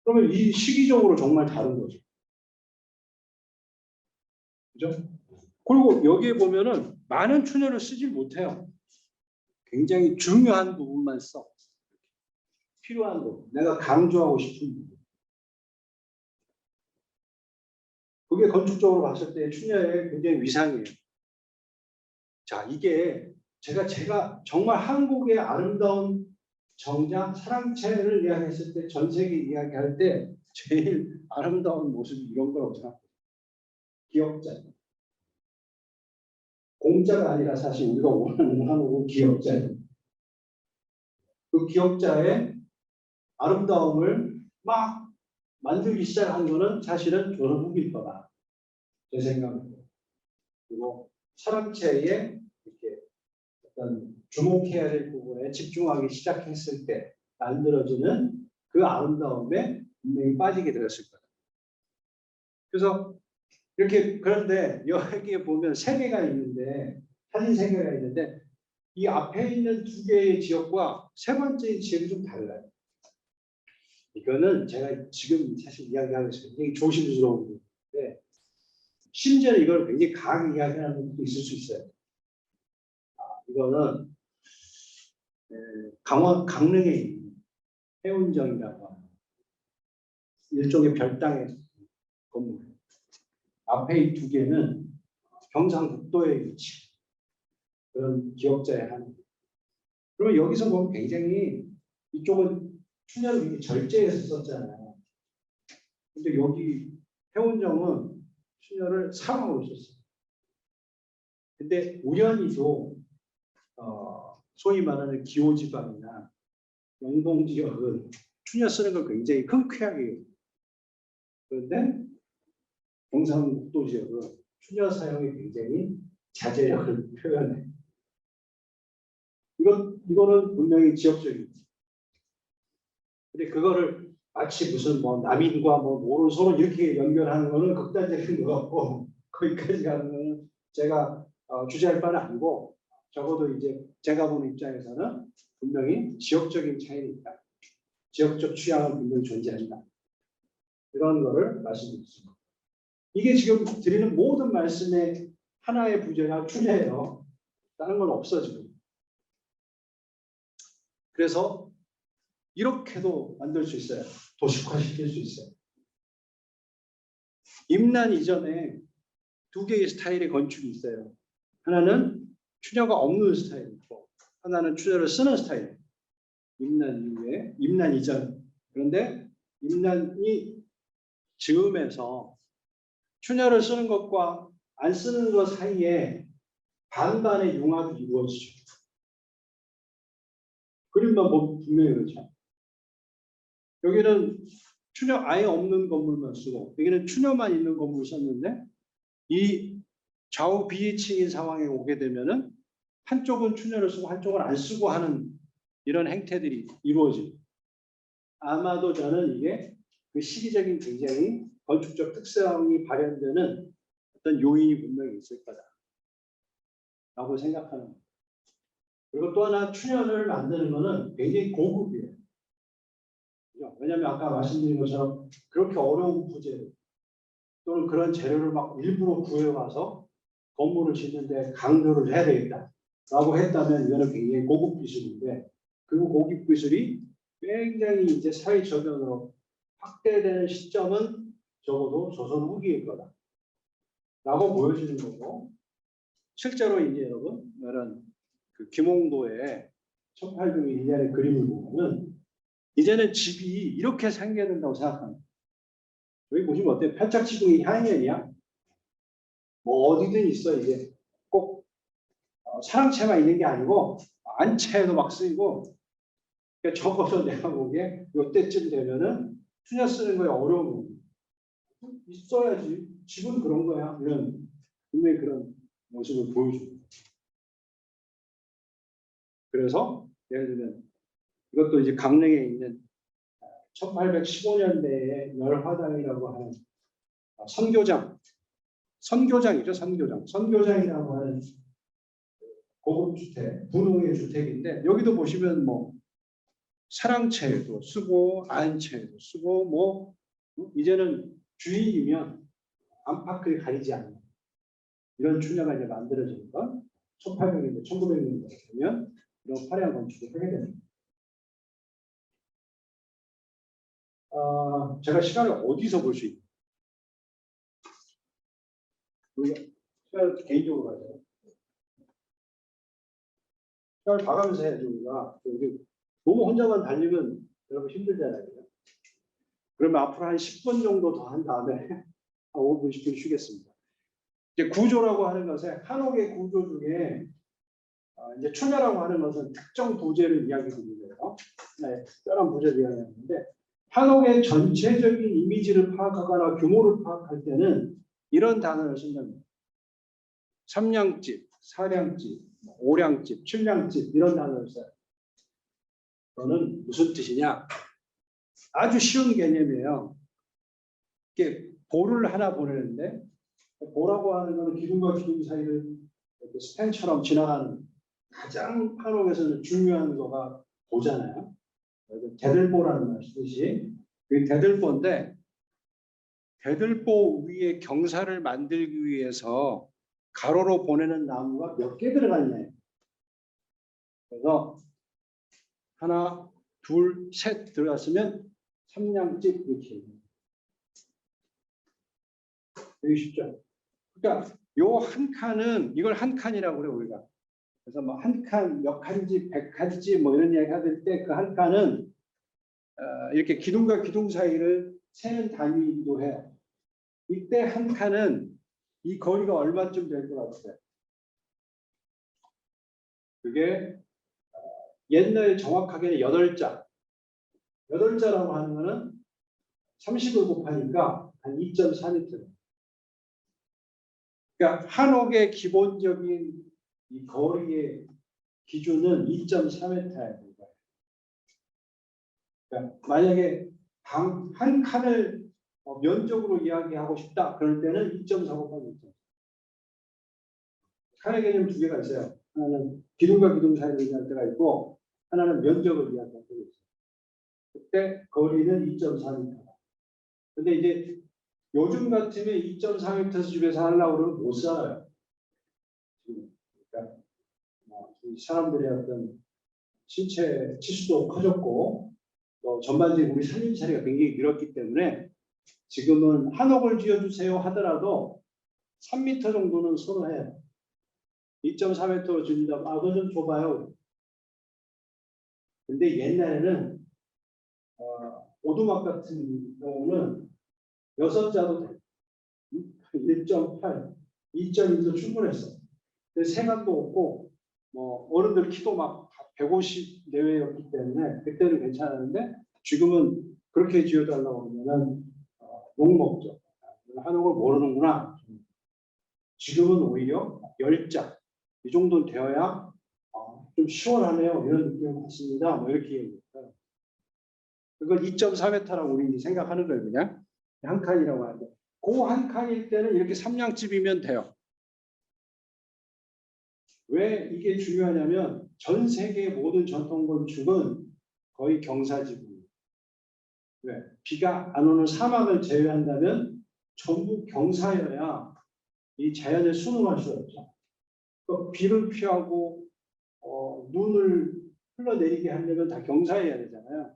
그러면 이 시기적으로 정말 다른 거죠. 그죠? 그리고 여기에 보면은 많은 추녀를 쓰질 못해요. 굉장히 중요한 부분만 써. 필요한 부분. 내가 강조하고 싶은 부분. 그게 건축적으로 봤을 때 추녀의 굉장히 위상이에요. 자, 이게 제가 정말 한국의 아름다운 정자, 사랑채를 이야기했을 때, 전 세계 이야기할 때 제일 아름다운 모습이 이런 거라고 생각해요. 기억자. 공짜가 아니라 사실 우리가 원하는 한국은 기억자예요. 그 기억자의 아름다움을 막 만들기 시작한 거는 사실은 조선 후기일 거다. 제 생각입니다. 그리고 사랑채에 이렇게 어떤 주목해야 될 부분에 집중하기 시작했을 때 만들어지는 그 아름다움에 분명히 빠지게 되었을 거다. 그래서 이렇게 그런데 여기에 보면 세 개가 있는데 사진 세 개가 있는데 이 앞에 있는 두 개의 지역과 세 번째 지역이 좀 달라요. 이거는 제가 지금 사실 이야기하고 있어요. 굉장히 조심스러운 부분인데 심지어 이걸 굉장히 강하게 이야기하는 분도 있을 수 있어요. 이거는 강릉에 있는 해운정이라고 하는 일종의 별당의 건물. 앞에 이 두 개는 경상북도에 위치 그런 기억자의 한. 그러면 여기서 보면 굉장히 이쪽은 춘향을 굉장히 절제해서 썼잖아요. 근데 여기 해운정은 춘향을 사랑으로 썼어요. 근데 우연히도 소위 말하는 기호지방이나 영동 지역은 춘향 쓰는 걸 굉장히 흔쾌하게 해요. 그런데 경상북도 지역은 춘향 사용이 굉장히 자제력을 표현해. 이거는 분명히 지역적입니다. 근데 그거를 마치 무슨 뭐 남인과 뭐 오른손 이렇게 연결하는 거는 극단적인 것 같고 거기까지 가는 거는 제가 주제할 바는 아니고 적어도 이제 제가 보는 입장에서는 분명히 지역적인 차이는 있다. 지역적 취향은 분명히 존재한다. 이런 거를 말씀드렸습니다. 이게 지금 드리는 모든 말씀의 하나의 부제가 추녀예요. 다른 건 없어 지금. 그래서 이렇게도 만들 수 있어요. 도식화시킬 수 있어요. 임난 이전에 두 개의 스타일의 건축이 있어요. 하나는 추녀가 없는 스타일이고 하나는 추녀를 쓰는 스타일. 임난 이후에, 임난 이전. 그런데 임난이 즈음에서 추녀를 쓰는 것과 안 쓰는 것 사이에 반반의 융합이 이루어지죠. 그림만 보면 분명히 그렇죠. 여기는 추녀 아예 없는 건물만 쓰고 여기는 추녀만 있는 건물을 썼는데 이 좌우 비대칭인 상황에 오게 되면은 한쪽은 추녀를 쓰고 한쪽은 안 쓰고 하는 이런 행태들이 이루어집니다. 아마도 저는 이게 그 시기적인 굉장히 건축적 특성이 발현되는 어떤 요인이 분명히 있을 거다라고 생각하는 거예요. 그리고 또 하나 추녀를 만드는 거는 굉장히 고급이에요. 왜냐하면 아까 말씀드린 것처럼 그렇게 어려운 부재 또는 그런 재료를 막 일부러 구해와서 건물을 짓는데 강조를 해야 되겠다라고 했다면 이거는 굉장히 고급 기술인데 그 고급 기술이 굉장히 이제 사회 저변으로 확대되는 시점은 적어도 조선 후기일 거다라고 보여지는 거고 실제로 이제 여러분 이런 그 김홍도의 1801년의 그림을 보면은 이제는 집이 이렇게 생겨야 된다고 생각합니다. 여기 보시면 어때요? 편착지붕이 향연이야? 뭐 어디든 있어 이제 꼭 사랑채만 있는 게 아니고 안채도 막 쓰이고 그러니까 적어서 내가 보기에 이때쯤 되면은 추녀 쓰는 거에 어려움이 있어야지 집은 그런 거야 이런 분명히 그런 모습을 보여줍니다. 그래서 예를 들면 이것도 이제 강릉에 있는 1815년대의 열화당이라고 하는 선교장이죠. 선교장이라고 하는 고급 주택, 분홍의 주택인데 여기도 보시면 뭐 사랑채도 쓰고 안채도 쓰고 뭐 이제는 주인이면 안팎을 가리지 않는 이런 추녀가 이제 만들어지는 건 1800년대, 1900년대 되면 이런 화려한 건축을 하게 됩니다. 제가 시간을 어디서 볼 수 있나요? 시간을 개인적으로 가져요. 시간을 봐가면서 해야죠, 우리가. 너무 혼자만 달리면 여러분 힘들잖아요. 그러면 앞으로 한 10분 정도 더 한 다음에 한 5분, 10분 쉬겠습니다. 이제 구조라고 하는 것에 한옥의 구조 중에 이제 추녀라고 하는 것은 특정 부재를 이야기드리고요. 네, 특별한 부재를 이야기하는데 한옥의 전체적인 이미지를 파악하거나 규모를 파악할 때는 이런 단어를 쓴답니다. 3량집, 4량집, 5량집, 7량집 이런 단어를 써요. 그거는 무슨 뜻이냐? 아주 쉬운 개념이에요. 이렇게 볼을 하나 보내는데 볼라고 하는 것은 기둥과 기둥 사이를 스팬처럼 지나가는 가장 한옥에서는 중요한 거가 보잖아요. 대들보라는 뜻이 그 대들보인데 대들보 위에 경사를 만들기 위해서 가로로 보내는 나무가 몇 개 들어갔냐. 그래서 하나, 둘, 셋 들어갔으면 3량집 이렇게. 되게 쉽죠. 그러니까 요 한 칸은 이걸 한 칸이라고 그래요 우리가. 그래서 뭐 한 칸, 몇 칸지, 100칸지 뭐 이런 이야기 하실 때 그 한 칸은 이렇게 기둥과 기둥 사이를 세는 단위이기도 해요. 이때 한 칸은 이 거리가 얼마쯤 될 것 같아요? 그게 옛날 정확하게는 8자. 8자라고 하는 거는 30을 곱하니까 한 2.4m. 그러니까 한옥의 기본적인 이 거리의 기준은 2.4m예요. 그러니까 만약에 방 한 칸을 면적으로 이야기하고 싶다. 그럴 때는 2.4 곱하기 2.4. 칸의 개념 두 개가 있어요. 하나는 기둥과 기둥 사이를 의미할 때가 있고 하나는 면적을 이야기할 때가 있어요. 그때 거리는 2.4m. 근데 이제 요즘 같으면 2.4m 집에서 하려고 그러면 못 살아요. 그러니까 이 사람들의 어떤 신체 치수도 커졌고 또 전반적인 우리 산림 처리가 굉장히 늘었기 때문에 지금은 한옥을 지어주세요 하더라도 3m 정도는 선호해요. 2.4m로 준다고 그건 좀 좁아요. 근데 옛날에는 오두막 같은 경우는 6자도 돼. 1.8, 2.1도 충분했어. 근데 생각도 없고 뭐 어른들 키도 막 150 내외였기 때문에 그때는 괜찮았는데 지금은 그렇게 지어달라고 하면은 욕먹죠. 한옥을 모르는구나. 지금은 오히려 10자 이 정도는 되어야 좀 시원하네요. 이런 느낌을 받습니다. 뭐 이렇게 얘기해요. 그걸 2.4m라고 우리 생각하는 거예요. 그냥 한 칸이라고 하는데 그 한 칸일 때는 이렇게 삼량집이면 돼요. 왜 이게 중요하냐면 전 세계 모든 전통 건축은 거의 경사지구예요. 왜? 비가 안 오는 사막을 제외한다면 전부 경사여야 이 자연에 순응할 수 없죠. 비를 피하고 눈을 흘러내리게 하려면 다 경사해야 되잖아요.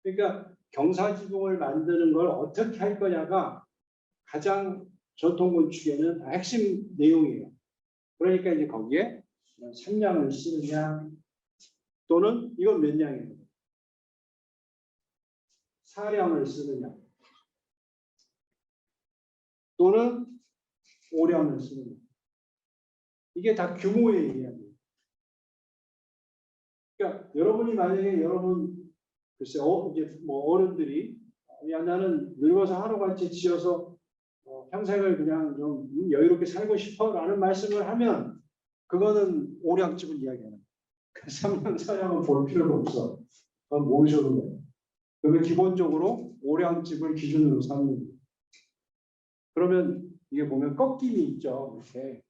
그러니까 경사지붕을 만드는 걸 어떻게 할 거냐가 가장 전통 건축에는 핵심 내용이에요. 그러니까 이제 거기에 삼량을 쓰느냐 또는 이건 몇 량이에요? 4량을 쓰느냐 또는 5량을 쓰느냐 이게 다 규모의 이야기예요. 그러니까 여러분이 만약에 글쎄 이제 뭐 어른들이 야 나는 늙어서 하루같이 지어서 평생을 그냥 좀 여유롭게 살고 싶어라는 말씀을 하면 그거는 5량집을 이야기하는 거예요. 3량, 4량은 볼 필요가 없어. 그건 모르셔도 돼요. 그러면 기본적으로 5량집을 기준으로 삼는 거예요. 그러면 이게 보면 꺾임이 있죠. 이렇게.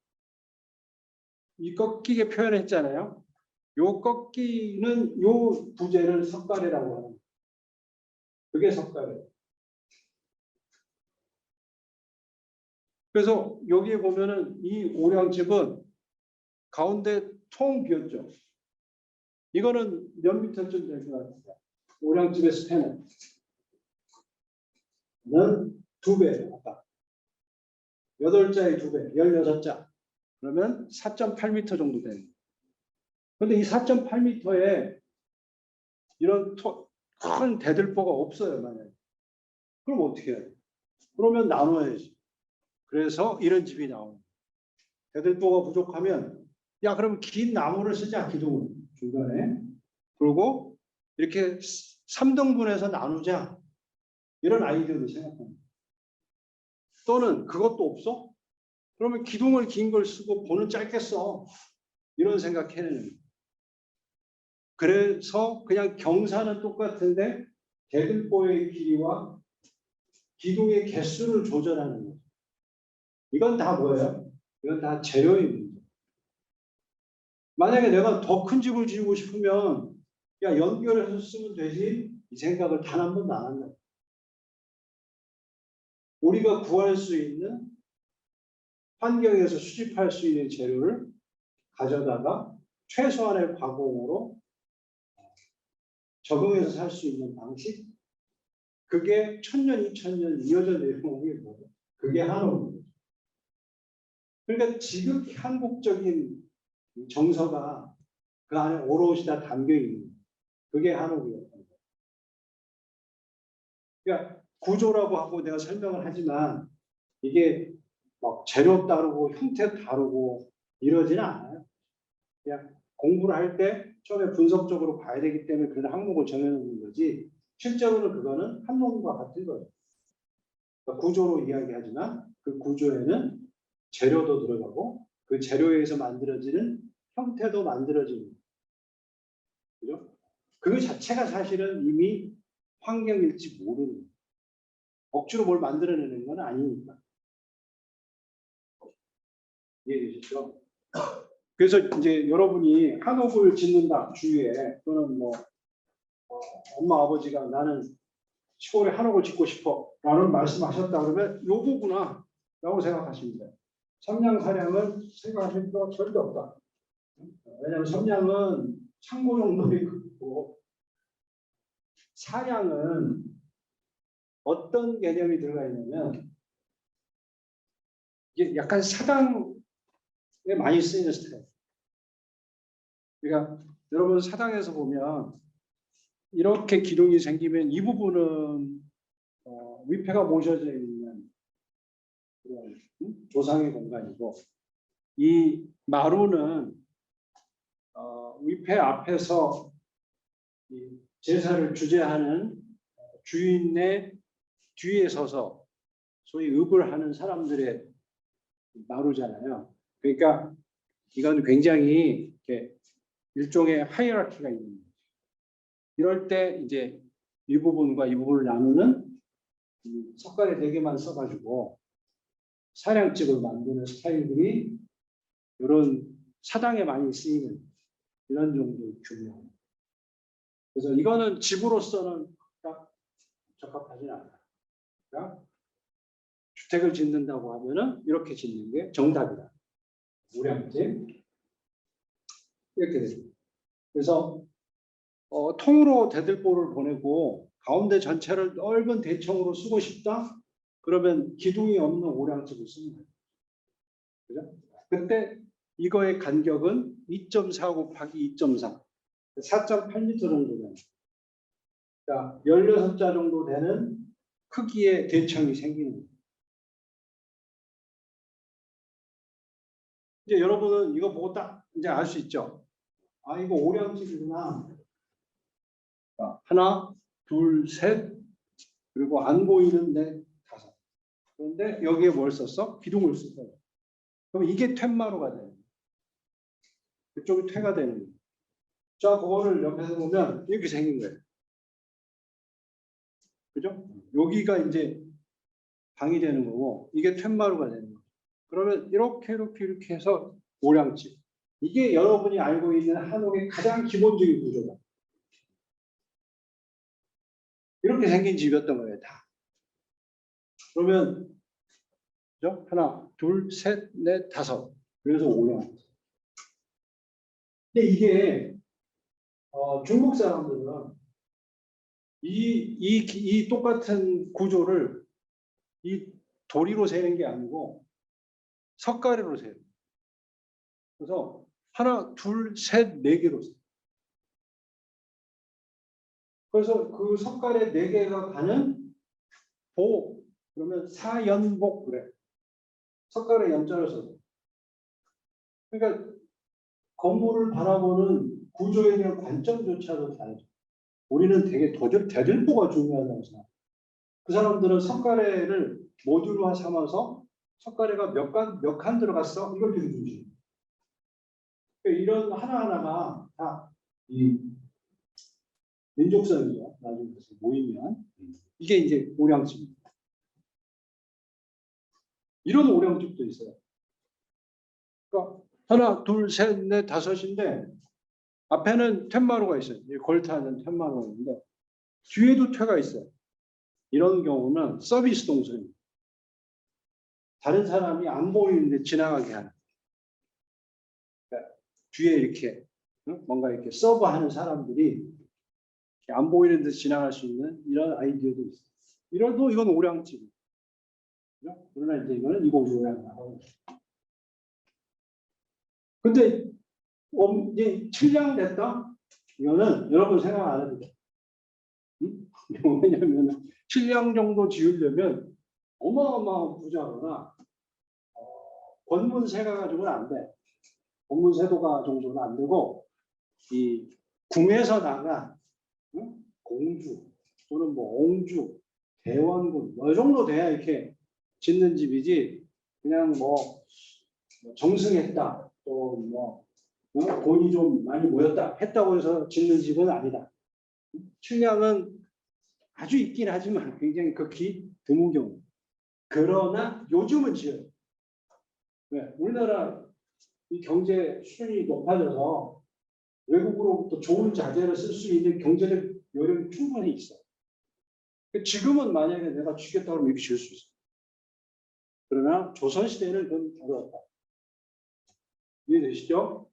이 꺾이게 표현했잖아요. 요 꺾이는 요 부재를 석가래라고 하는 거예요. 그게 석가래. 그래서 여기에 보면은 이 5량집은 가운데 통 비었죠. 이거는 몇 미터쯤 될 것 같아요. 5량집의 스팬은 2배예요. 아까 8자의 2배, 16자. 그러면 4.8m 정도 되는 거예요. 그런데 이 4.8m에 이런 큰 대들보가 없어요. 만약에. 그럼 어떻게 해요? 그러면 나눠야지. 그래서 이런 집이 나오는 거예요. 대들보가 부족하면 야 그럼 긴 나무를 쓰자. 기둥을 중간에. 그리고 이렇게 3등분해서 나누자. 이런 아이디어도 생각합니다. 또는 그것도 없어? 그러면 기둥을 긴 걸 쓰고 보는 짧게 써. 이런 생각해내는 거예요. 그래서 그냥 경사는 똑같은데 대들보의 길이와 기둥의 개수를 조절하는 거예요. 이건 다 뭐예요? 이건 다 재료의 문제. 만약에 내가 더 큰 집을 지으고 싶으면 야 연결해서 쓰면 되지 이 생각을 단 한 번도 안 한다. 우리가 구할 수 있는 환경에서 수집할 수 있는 재료를 가져다가 최소한의 가공으로 적응해서 살 수 있는 방식 그게 1000년, 2000년 이어져 내려온 게 뭐예요? 그게 한옥이에요. 그러니까 지극히 한국적인 정서가 그 안에 오롯이 다 담겨 있는 거예요. 그게 한옥이에요. 그러니까 구조라고 하고 내가 설명을 하지만 이게 막 재료 다르고 형태 다르고 이러지는 않아요. 그냥 공부를 할 때 처음에 분석적으로 봐야 되기 때문에 그런 항목을 정해놓는 거지 실제로는 그거는 한옥과 같은 거예요. 그러니까 구조로 이야기하지만 그 구조에는 재료도 들어가고 그 재료에 의해서 만들어지는 형태도 만들어지는 거죠. 그 자체가 사실은 이미 환경일지 모르는 거예요. 억지로 뭘 만들어내는 건 아니니까. 이해되시죠? 그래서 이제 여러분이 한옥을 짓는다 주위에 또는 뭐 엄마 아버지가 나는 시골에 한옥을 짓고 싶어 라는 말씀하셨다 그러면 요거구나 라고 생각하시면 돼요. 삼량사량은 생각하실 필요가 절대 없다. 왜냐하면 삼량은 창고 정도에 있고 사량은 어떤 개념이 들어가 있냐면 이게 약간 사당에 많이 쓰이는 스타일. 그러니까 여러분 사당에서 보면 이렇게 기둥이 생기면 이 부분은 위패가 모셔져 있는 그런 조상의 공간이고 이 마루는 위패 앞에서 이 제사를 주재하는 주인의 뒤에 서서 소위 읍을 하는 사람들의 마루잖아요. 그러니까 이건 굉장히 이렇게 일종의 하이라키가 있는 거예요. 이럴 때 이제 이 부분과 이 부분을 나누는 석가래 4개만 써가지고 사량집을 만드는 스타일들이 이런 사당에 많이 쓰이는 이런 정도의 규모입니다. 그래서 이거는 집으로서는 딱 적합하진 않아요. 그러니까 주택을 짓는다고 하면은 이렇게 짓는 게 정답이다. 우량집 이렇게 됩니다. 그래서 통으로 대들보를 보내고 가운데 전체를 넓은 대청으로 쓰고 싶다? 그러면 기둥이 없는 오량집을 쓰는 거예요. 그죠? 그때 이거의 간격은 2.4 곱하기 2.4, 4.8m 정도 되는. 그러니까 16자 정도 되는 크기의 대청이 생기는 거예요. 이제 여러분은 이거 보고 딱 이제 알 수 있죠? 아, 이거 오량집이구나. 하나, 둘, 셋, 그리고 안 보이는데 5. 그런데 여기에 뭘 썼어? 기둥을 썼어요. 그럼 이게 퇴마루가 돼요. 그쪽이 퇴가 되는 거예요. 자, 그거를 옆에서 보면 이렇게 생긴 거예요. 그죠? 여기가 이제 방이 되는 거고, 이게 퇴마루가 되는 거예요. 그러면 이렇게 해서 오량집. 이게 여러분이 알고 있는 한옥의 가장 기본적인 구조다. 이렇게 생긴 집이었던 거예요, 다. 그러면, 그죠? 하나, 둘, 셋, 넷, 5. 그래서 오량집. 근데 이게 중국 사람들은 이 똑같은 구조를 이 도리로 세는 게 아니고 석가래로 세요. 그래서 하나, 둘, 셋, 4개로 세요. 그래서 그 석가래 4개가 가는 복, 그러면 사연복 그래. 석가래 연자를 써서. 그러니까 건물을 바라보는 구조에 대한 관점조차도 다르죠. 우리는 되게 대들보가 중요하다고 생각해요. 그 사람들은 석가래를 모듈화 삼아서 석가래가 몇 칸 들어갔어? 이걸 되게 중요해요. 그러니까 이런 하나하나가 다 이 민족성이죠. 나중에 모이면 이게 이제 오량집입니다. 이런 오량집도 있어요. 그러니까 하나, 둘, 셋, 넷, 5인데 앞에는 텐마루가 있어요. 걸타는 텐마루가 있는데 뒤에도 퇴가 있어요. 이런 경우는 서비스 동선입니다. 다른 사람이 안 보이는데 지나가게 하는. 그러니까 뒤에 이렇게 뭔가 이렇게 서브하는 사람들이 안 보이는 데 지나갈 수 있는 이런 아이디어도 있어요. 이런 이건 오량집이에요. 그러나 이제 이거는 오량이라고. 근데 이제 7량 됐다? 이거는 여러분 생각 안 해도 돼. 응? 왜냐하면 7량 정도 지으려면 어마어마한 부자거나 권문세가 가지고는 안 돼. 권문세도가 정도는 안 되고 이 궁에서 나간 공주 또는 뭐 옹주, 대원군 이 정도 돼야 이렇게 짓는 집이지 그냥 뭐 정승했다 또 뭐 돈이 좀 많이 모였다 했다고 해서 짓는 집은 아니다. 칠량은 아주 있긴 하지만 굉장히 극히 드문 경우. 그러나 요즘은 지어요. 왜? 우리나라 이 경제 수준이 높아져서 외국으로부터 좋은 자재를 쓸 수 있는 경제적 여력이 충분히 있어. 지금은 만약에 내가 주겠다 그러면 이렇게 지을 수 있어. 그러나 조선시대에는 그건 어려웠다. 이해되시죠?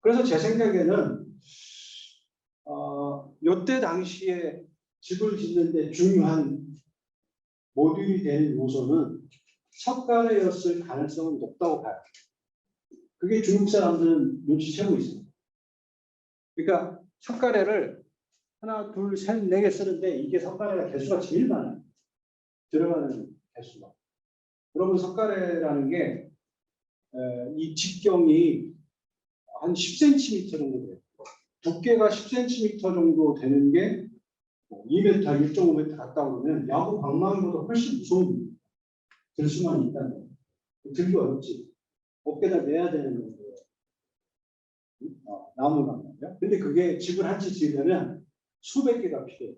그래서 제 생각에는 이때 당시에 집을 짓는데 중요한 모듈이 되는 요소는 석가래였을 가능성은 높다고 봐요. 그게 중국 사람들은 눈치채고 있습니다. 그러니까 석가래를 하나, 둘, 셋, 네 개 쓰는데 이게 석가래가 개수가 제일 많아요. 들어가는 개수가. 여러분 석가래라는 게 이 직경이 한 10cm 정도 돼요. 두께가 10cm 정도 되는 게 2m, 1.5m 갔다 오면 야구 방망이보다 훨씬 무서운 겁니다. 들 수만 있다는 거예요. 들기 어렵지. 어깨다 내야 되는 거예요. 나무가 말이야. 근데 그게 집을 한 채 지으려면 수백 개가 필요해요.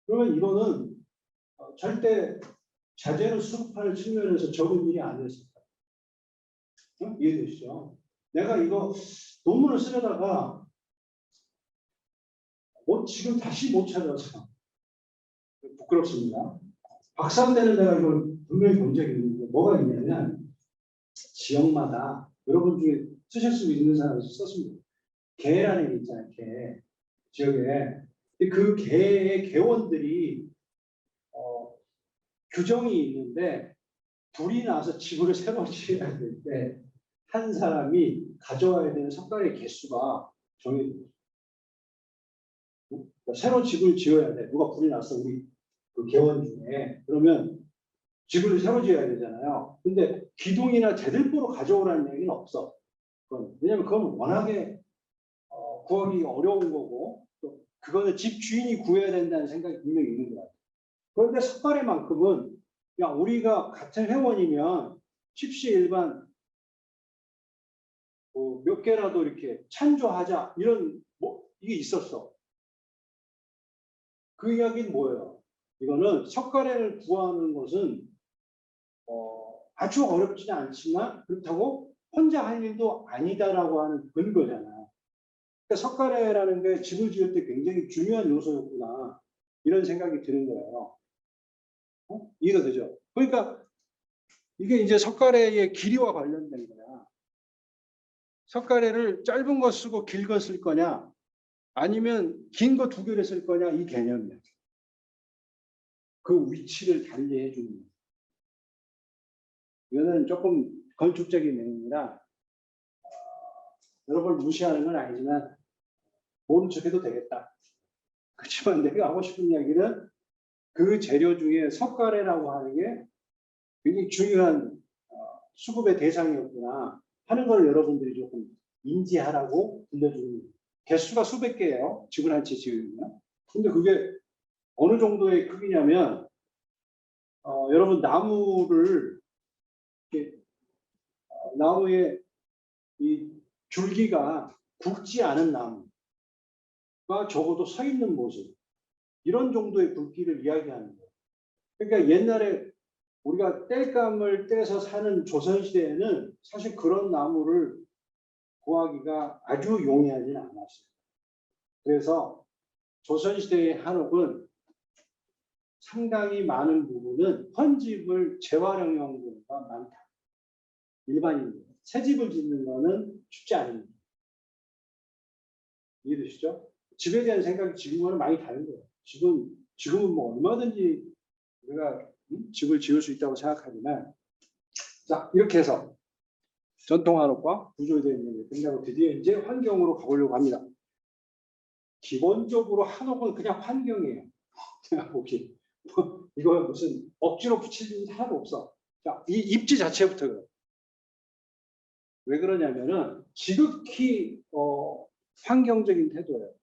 그러면 이거는 절대 자재로 수급하는 측면에서 적은 일이 아니었을 거예요. 이해되시죠? 내가 이거 논문을 쓰려다가 지금 다시 못 찾아서 부끄럽습니다. 박사 때는 내가 이걸 분명히 본 적이 있는데 뭐가 있냐면 지역마다 여러분 중에 쓰실 수 있는 사람이 썼습니다. 개라는 게 있잖아요. 개. 지역에. 그 개의 개원들이 규정이 있는데 불이 나서 집을 새로 지어야 될 때 한 사람이 가져와야 되는 석가래 개수가 정해져요. 그러니까 새로 집을 지어야 돼. 누가 불이 났어 우리 그 개원 중에. 그러면 집을 새로 지어야 되잖아요. 근데 기둥이나 대들보로 가져오라는 얘기는 없어. 왜냐면 그건 워낙에 구하기 어려운 거고 또 그거는 집 주인이 구해야 된다는 생각이 분명히 있는 거야. 그런데 석가래만큼은 야 우리가 같은 회원이면 십시일반 몇 개라도 이렇게 찬조하자 이런 이게 있었어. 그 이야기는 뭐예요? 이거는 석가래를 구하는 것은 아주 어렵지는 않지만 그렇다고 혼자 할 일도 아니다라고 하는 근거잖아. 그러니까 석가래라는 게 집을 지을 때 굉장히 중요한 요소였구나 이런 생각이 드는 거예요. 이해가 되죠? 그러니까 이게 이제 석가래의 길이와 관련된 거야. 석가래를 짧은 거 쓰고 긴 거 쓸 거냐 아니면 긴 거 두 개를 쓸 거냐 이 개념이야. 그 위치를 달리해 주는 거야. 이거는 조금 건축적인 내용이라 여러분을 무시하는 건 아니지만 모른 척해도 되겠다. 그렇지만 내가 하고 싶은 이야기는 그 재료 중에 석가래라고 하는 게 굉장히 중요한 수급의 대상이었구나 하는 걸 여러분들이 조금 인지하라고 들려주는 거예요. 개수가 수백 개예요. 집을 한 채 지으면. 근데 그게 어느 정도의 크기냐면 여러분 나무를 이렇게, 나무의 이 줄기가 굵지 않은 나무가 적어도 서 있는 모습 이런 정도의 굵기를 이야기하는 거예요. 그러니까 옛날에 우리가 땔감을 떼서 사는 조선시대에는 사실 그런 나무를 구하기가 아주 용이하지는 않았어요. 그래서 조선시대의 한옥은 상당히 많은 부분은 헌집을 재활용 경우가 많다. 일반인들. 새 집을 짓는 거는 쉽지 않습니다. 이해되시죠? 집에 대한 생각이 지금과는 많이 다른 거예요. 지금은 뭐 얼마든지 우리가 집을 지을 수 있다고 생각하지만 자 이렇게 해서 전통 한옥과 구조되어 있는 게 끝나고 드디어 이제 환경으로 가보려고 합니다. 기본적으로 한옥은 그냥 환경이에요. 그냥 보기. 이거 무슨 억지로 붙일 일이 하나도 없어. 자, 이 입지 자체부터 그래요. 왜 그러냐면은 지극히 환경적인 태도예요.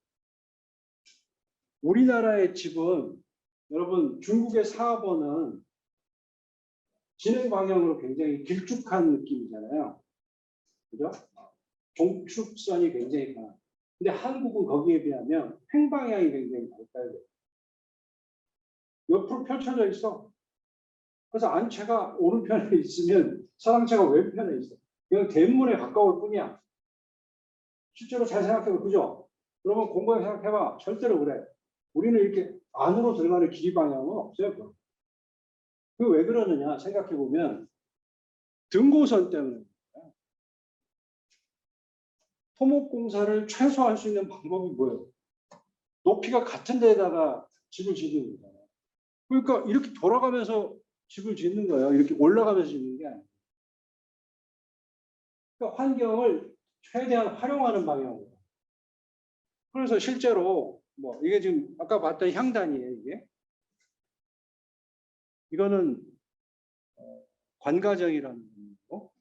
우리나라의 집은 여러분 중국의 사업원은 진행 방향으로 굉장히 길쭉한 느낌이잖아요. 그죠? 종축선이 굉장히 강한. 근데 한국은 거기에 비하면 횡방향이 굉장히 밝아요. 옆으로 펼쳐져 있어. 그래서 안채가 오른편에 있으면 서랑채가 왼편에 있어. 그냥 대문에 가까울 뿐이야. 실제로 잘 생각해봐. 그죠? 여러분 공부해 생각해봐. 절대로 그래. 우리는 이렇게 안으로 들어가는 길이 방향은 없어요. 그 왜 그러느냐 생각해보면 등고선 때문에 토목공사를 최소화할 수 있는 방법이 뭐예요? 높이가 같은 데다가 집을 짓는 거잖아요. 그러니까 이렇게 돌아가면서 집을 짓는 거예요. 이렇게 올라가면서 짓는 게 아니에요. 그러니까 환경을 최대한 활용하는 방향으로. 그래서 실제로 뭐 이게 지금 아까 봤던 향단이에요. 이게 이거는 관가정이라는 거.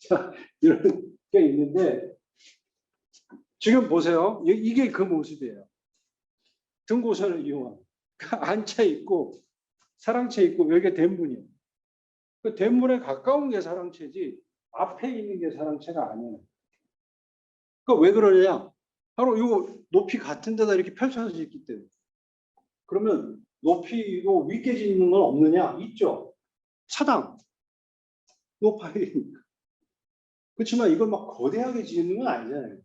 자, 이런 게 있는데 지금 보세요. 이게 그 모습이에요. 등고선을 이용한 안채 있고 사랑채 있고 여기가 대문이에요. 그 대문에 가까운 게 사랑채지 앞에 있는 게 사랑채가 아니에요. 그러니까 왜 그러냐? 바로 이거 높이 같은 데다 이렇게 펼쳐서 있기 때문에. 그러면 높이도 위께 짓는 건 없느냐? 있죠. 사당 높아이니까. 그렇지만 이걸 막 거대하게 짓는 건 아니잖아요.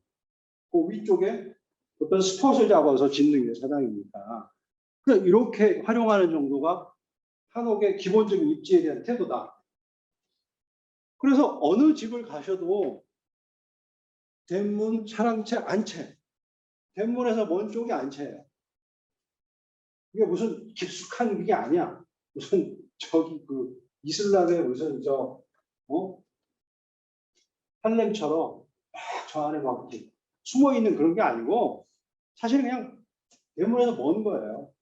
그 위쪽에 어떤 스폿을 잡아서 짓는 게 사당이니까. 그러니까 이렇게 활용하는 정도가 한옥의 기본적인 입지에 대한 태도다. 그래서 어느 집을 가셔도 대문, 사랑채, 안채. 대문에서 먼 쪽이 안채예요. 이게 무슨 깊숙한 게 아니야. 무슨 저기 그 이슬람의 무슨 할렘처럼 막 저 안에 막 이렇게 숨어 있는 그런 게 아니고 사실 그냥 대문에서 먼 거예요.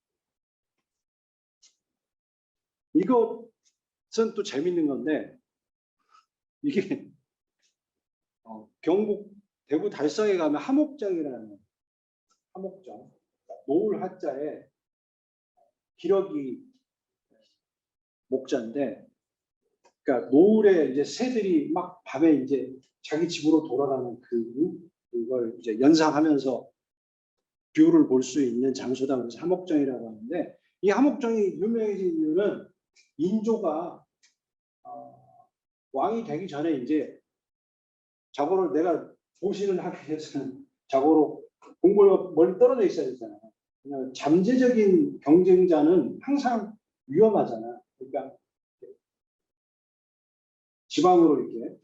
이것은 또 재밌는 건데 이게 경북 대구 달성에 가면 하목장이라는 하목장 노을 하자에 기러기 목자인데 그러니까 노을에 이제 새들이 막 밤에 이제 자기 집으로 돌아가는 그걸 이제 연상하면서 뷰를 볼 수 있는 장소다. 그래서 하목정이라고 하는데 이 하목정이 유명해진 이유는 인조가 왕이 되기 전에 이제 자고로 내가 보시는 학교에서는 자고로 공부가 멀리 떨어져 있어야 되잖아요. 그냥 잠재적인 경쟁자는 항상 위험하잖아. 그러니까 지방으로 이렇게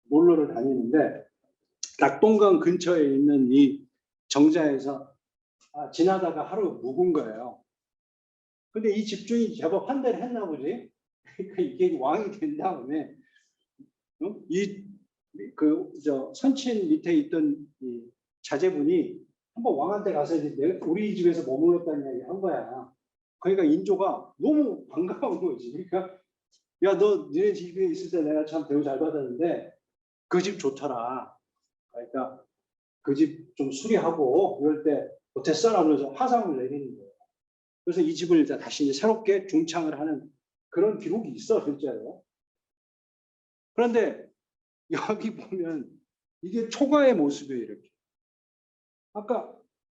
놀러를 다니는데 낙동강 근처에 있는 이 정자에서 지나다가 하루 묵은 거예요. 근데 이 집주인이 제법 환대를 했나 보지. 그러니까 이게 왕이 된 다음에 선친 밑에 있던 이 자제분이 한번 왕한테 가서 이제 우리 집에서 머물렀다는 이야기 한 거야. 그러니까 인조가 너무 반가운 거지. 그러니까 야, 너 니네 집에 있을 때 내가 참 대우 잘 받았는데 그 집 좋더라. 그러니까 그 집 좀 수리하고 이럴 때 어땠어라 그래서 화상을 내리는 거예요. 그래서 이 집을 다시 이제 새롭게 중창을 하는 그런 기록이 있어 실제로. 그런데 여기 보면 이게 초가의 모습이에요. 이렇게. 아까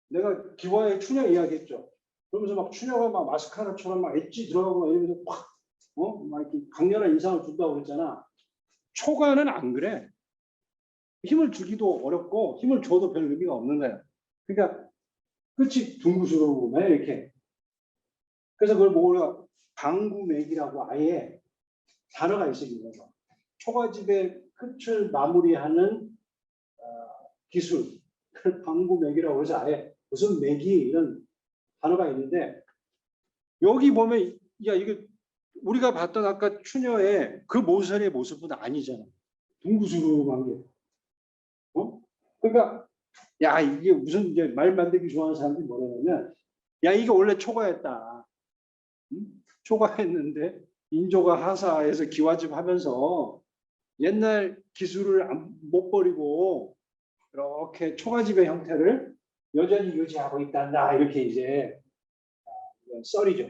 내가 기와의 추녀 이야기했죠. 그러면서 막 추녀가 막 마스카라처럼 막 엣지 들어가고 막 이러면서 막 이렇게 강렬한 인상을 준다고 그랬잖아. 초가는 안 그래. 힘을 주기도 어렵고 힘을 줘도 별 의미가 없는 거야. 그러니까 끝이 둥그스러우면 이렇게. 그래서 그걸 우리가 방구맥이라고 아예 단어가 있어요. 초가집의 끝을 마무리하는 기술, 방구맥이라고 해서 아예 무슨 맥이 이런 단어가 있는데 여기 보면 야 이거 우리가 봤던 아까 추녀의 그 모서리의 모습은 아니잖아. 둥그스름한 게. 그러니까 야 이게 무슨 이제 말 만들기 좋아하는 사람들이 뭐라냐면 야 이게 원래 초가였다. 초가했는데 인조가 하사에서 기와집 하면서 옛날 기술을 못 버리고 이렇게 초가집의 형태를 여전히 유지하고 있단다. 이렇게 이제 썰이죠.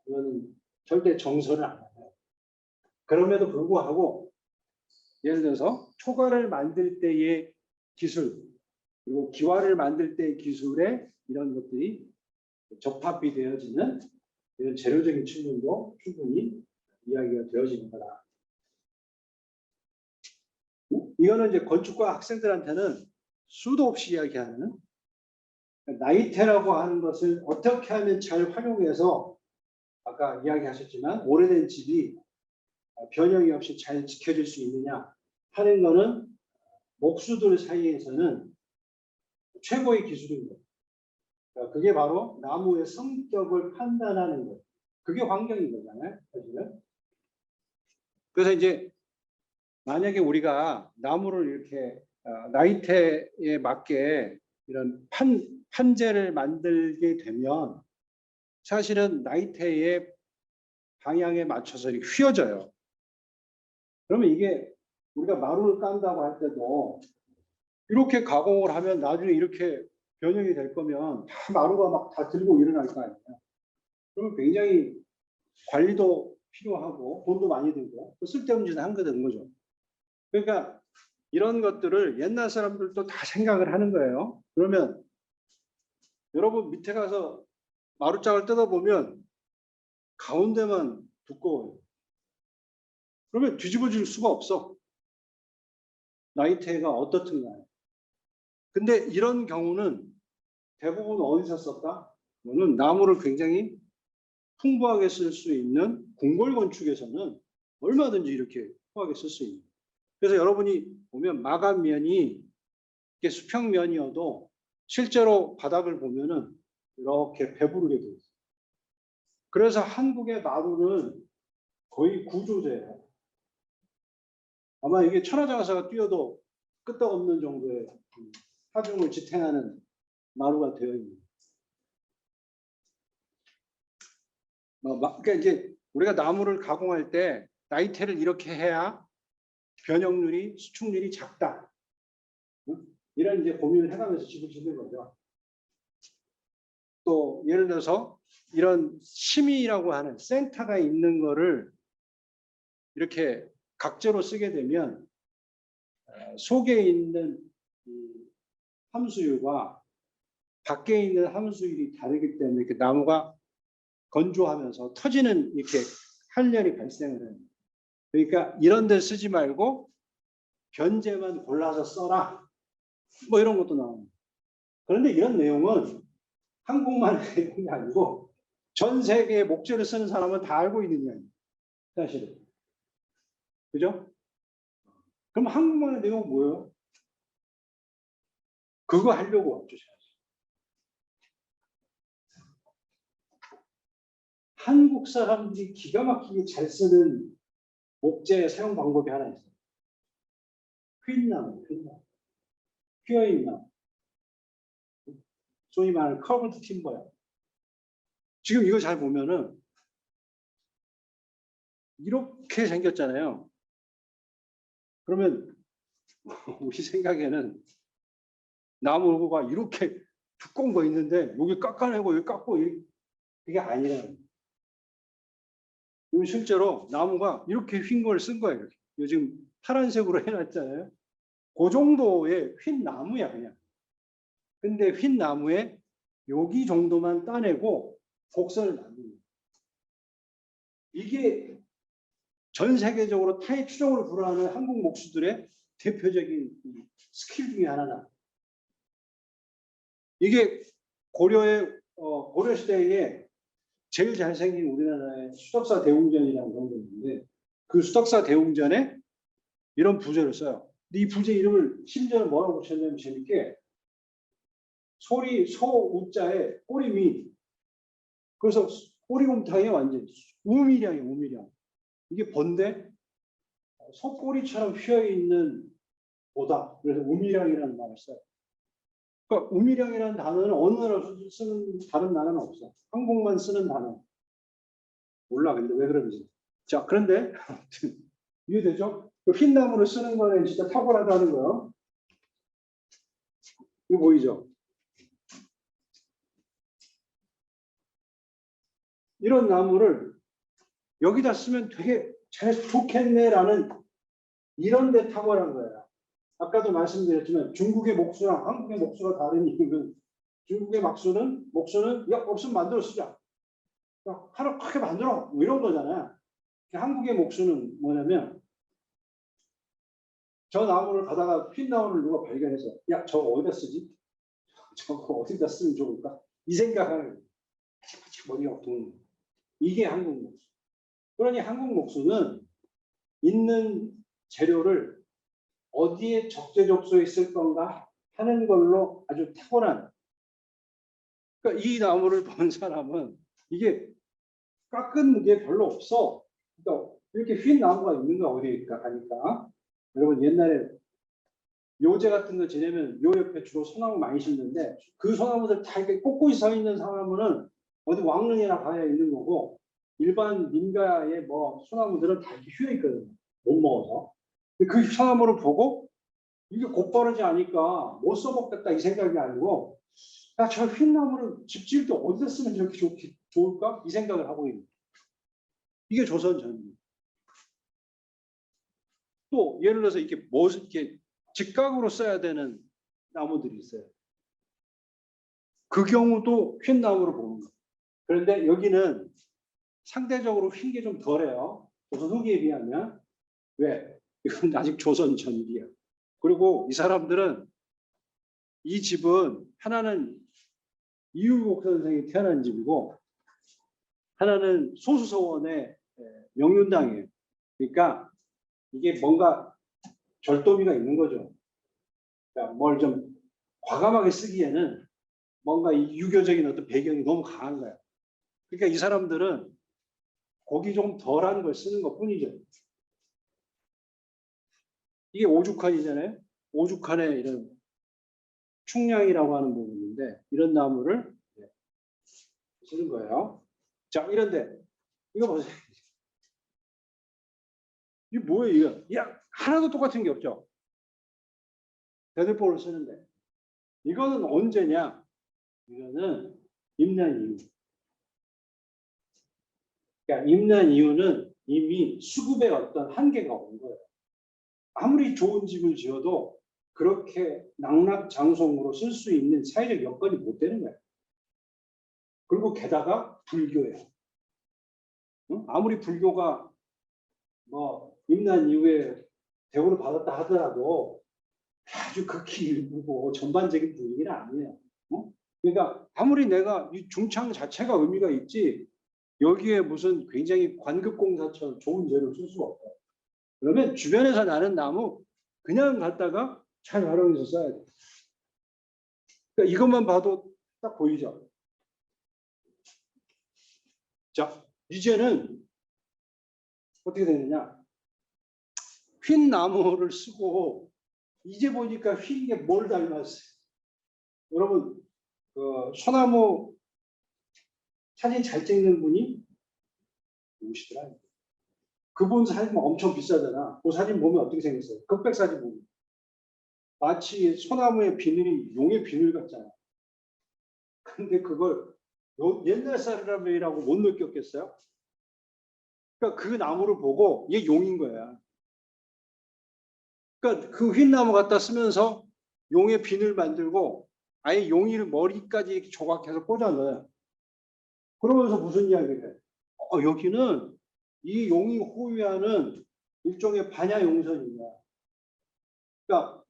이거는 절대 정설을 안 해요. 그럼에도 불구하고 예를 들어서 초가를 만들 때의 기술 그리고 기와를 만들 때의 기술에 이런 것들이 접합이 되어지는 이런 재료적인 측면도 충분히 이야기가 되어지는 거다. 이거는 이제 건축과 학생들한테는 수도 없이 이야기하는 나이테라고 하는 것을 어떻게 하면 잘 활용해서 아까 이야기하셨지만 오래된 집이 변형이 없이 잘 지켜질 수 있느냐 하는 거는 목수들 사이에서는 최고의 기술입니다. 그게 바로 나무의 성격을 판단하는 거예요. 그게 환경인 거잖아요, 사실은. 그래서 이제 만약에 우리가 나무를 이렇게 나이테에 맞게 이런 판재를 만들게 되면 사실은 나이테의 방향에 맞춰서 이렇게 휘어져요. 그러면 이게 우리가 마루를 깐다고 할 때도 이렇게 가공을 하면 나중에 이렇게 변형이 될 거면 다 마루가 막 다 들고 일어날 거 아니에요. 그러면 굉장히 관리도 필요하고 돈도 많이 들고 쓸데없는 짓을 한 거된 거죠. 그러니까 이런 것들을 옛날 사람들도 다 생각을 하는 거예요. 그러면 여러분 밑에 가서 마루장을 뜯어보면 가운데만 두꺼워요. 그러면 뒤집어질 수가 없어. 나이테가 어떻든 간에. 근데 이런 경우는 대부분 어디서 썼다? 이거는 나무를 굉장히 풍부하게 쓸 수 있는 궁궐 건축에서는 얼마든지 이렇게 풍부하게 쓸 수 있는. 그래서 여러분이 보면 마감면이 이게 수평면이어도 실제로 바닥을 보면은 이렇게 배부르게 되어 있어요. 그래서 한국의 마루는 거의 구조제예요. 아마 이게 천하장사가 뛰어도 끄떡없는 정도의 하중을 지탱하는 마루가 되어 있는. 그러니까 이제 우리가 나무를 가공할 때 나이테를 이렇게 해야 변형률이 수축률이 작다. 이런 이제 고민을 해가면서 집을 짓는 거죠. 또 예를 들어서 이런 심의라고 하는 센터가 있는 거를 이렇게 각재로 쓰게 되면 속에 있는 함수율과 밖에 있는 함수율이 다르기 때문에 이렇게 나무가 건조하면서 터지는 이렇게 한련이 발생을 해요. 그러니까 이런 데 쓰지 말고 변제만 골라서 써라. 뭐 이런 것도 나옵니다. 그런데 이런 내용은 한국만의 내용이 아니고 전 세계의 목재를 쓰는 사람은 다 알고 있는 이야기예요. 사실은. 그죠? 그럼 한국만의 내용은 뭐예요? 그거 하려고 왔죠. 한국 사람들이 기가 막히게 잘 쓰는 목재 사용 방법이 하나 있어요. 휜나무, 휘어있는 나무. 소위 말하는 커브드 팀버예요. 지금 이거 잘 보면은 이렇게 생겼잖아요. 그러면 우리 생각에는 나무가 이렇게 두꺼운 거 있는데 여기 깎아내고 여기 깎고 이게 아니라는 거예요. 실제로 나무가 이렇게 휜 걸 쓴 거예요. 요즘 파란색으로 해놨잖아요. 그 정도의 휜 나무야 그냥. 근데 휜 나무에 여기 정도만 따내고 곡선을 만드는 거예요. 이게 전 세계적으로 타의 추종을 불허하는 한국 목수들의 대표적인 스킬 중에 하나다. 이게 고려 시대에 제일 잘생긴 우리나라의 수덕사 대웅전이라는 경우가 있는데 그 수덕사 대웅전에 이런 부제를 써요. 근데 이 부제 이름을 심지어는 뭐라고 붙였냐면 재밌게 소우자에 꼬리미. 그래서 꼬리곰탕이 완전 우미량이에요. 우미량. 이게 뭔데? 소꼬리처럼 휘어있는 보다. 그래서 우미량이라는 말을 써요. 그러니까 우미량이라는 단어는 어느 나라에서 쓰는 다른 나라는 없어. 한국만 쓰는 단어. 몰라. 근데 왜 그런지. 자, 그런데 이해되죠? 그 흰나무를 쓰는 거는 진짜 탁월하다는 거예요. 이거 보이죠? 이런 나무를 여기다 쓰면 되게 잘 좋겠네라는 이런 데 탁월한 거예요. 아까도 말씀드렸지만 중국의 목수랑 한국의 목수가 다른 이유는 중국의 목수는 야 없으면 만들어 쓰자. 하나 크게 만들어 뭐 이런 거잖아요. 한국의 목수는 뭐냐면 저 나무를 가다가 핀 나무를 누가 발견해서 야 저거 어디다 쓰지? 저거 어디다 쓰면 좋을까? 이 생각을 머리가 도는 거예요. 이게 한국 목수. 그러니 한국 목수는 있는 재료를 어디에 적재적소에 쓸 건가 하는 걸로 아주 탁월한. 그러니까 이 나무를 본 사람은 이게 깎은 게 별로 없어. 그러니까 이렇게 휜 나무가 있는 거 어디일까 하니까 여러분 옛날에 묘제 같은 거 지내면 묘 옆에 주로 소나무 많이 심는데 그 소나무들 다 이렇게 꼿꼿이 서 있는 사람은 어디 왕릉이나 가야 있는 거고 일반 민가의 뭐 소나무들은 다 이렇게 휘어 있거든요. 못 먹어서. 근데 그 소나무를 보고 이게 곧바르지 않으니까 못 써먹겠다 이 생각이 아니고 야, 저 흰 나무를 집 지을 때 어디다 쓰면 이렇게 좋을까? 이 생각을 하고 있는 거예요. 이게 조선 전기. 또 예를 들어서 이렇게 직각으로 써야 되는 나무들이 있어요. 그 경우도 흰 나무를 보는 거예요. 그런데 여기는 상대적으로 흰 게 좀 덜해요. 조선 후기에 비하면. 왜? 이건 아직 조선 전기야. 그리고 이 사람들은 이 집은 하나는 이유복 선생이 태어난 집이고 하나는 소수서원의 명륜당이에요. 그러니까 이게 뭔가 절도미가 있는 거죠. 그러니까 뭘 좀 과감하게 쓰기에는 뭔가 이 유교적인 어떤 배경이 너무 강한 거야. 그러니까 이 사람들은 곡이 좀 덜한 걸 쓰는 것 뿐이죠. 이게 오죽한이잖아요. 오죽한의 이런 충량이라고 하는 부분인데 이런 나무를 쓰는 거예요. 자, 이런데 이거 보세요. 이게 뭐예요, 이거? 야, 하나도 똑같은 게 없죠. 대들보를 쓰는데 이거는 언제냐? 이거는 임난 이후. 그러니까 임난 이후는 이미 수급의 어떤 한계가 온 거예요. 아무리 좋은 집을 지어도 그렇게 낙락장송으로 쓸 수 있는 사회적 여건이 못 되는 거예요. 그리고 게다가 불교예요. 응? 아무리 불교가 뭐 임난 이후에 대우를 받았다 하더라도 아주 극히 일부고 전반적인 분위기는 아니에요. 어? 그러니까 아무리 내가 이 중창 자체가 의미가 있지 여기에 무슨 굉장히 관급공사처럼 좋은 재료를 쓸 수가 없어요. 그러면 주변에서 나는 나무 그냥 갖다가 잘 활용해서 써야 돼. 그러니까 이것만 봐도 딱 보이죠. 자, 이제는 어떻게 되느냐? 휜 나무를 쓰고 이제 보니까 휜 게 뭘 닮았어요? 여러분 그 소나무 사진 잘 찍는 분이 누구시더라? 그분 사진 엄청 비싸잖아. 그 사진 보면 어떻게 생겼어요? 흑백 사진 보면 마치 소나무의 비늘이 용의 비늘 같잖아. 근데 그걸 옛날 사람이라고 못 느꼈겠어요? 그러니까 그 나무를 보고 얘 용인 거야. 그러니까 그 흰 나무 갖다 쓰면서 용의 비늘 만들고 아예 용이를 머리까지 이렇게 조각해서 꽂아 넣어요. 그러면서 무슨 이야기를 해? 여기는 이 용이 호위하는 일종의 반야용선이냐. 그러니까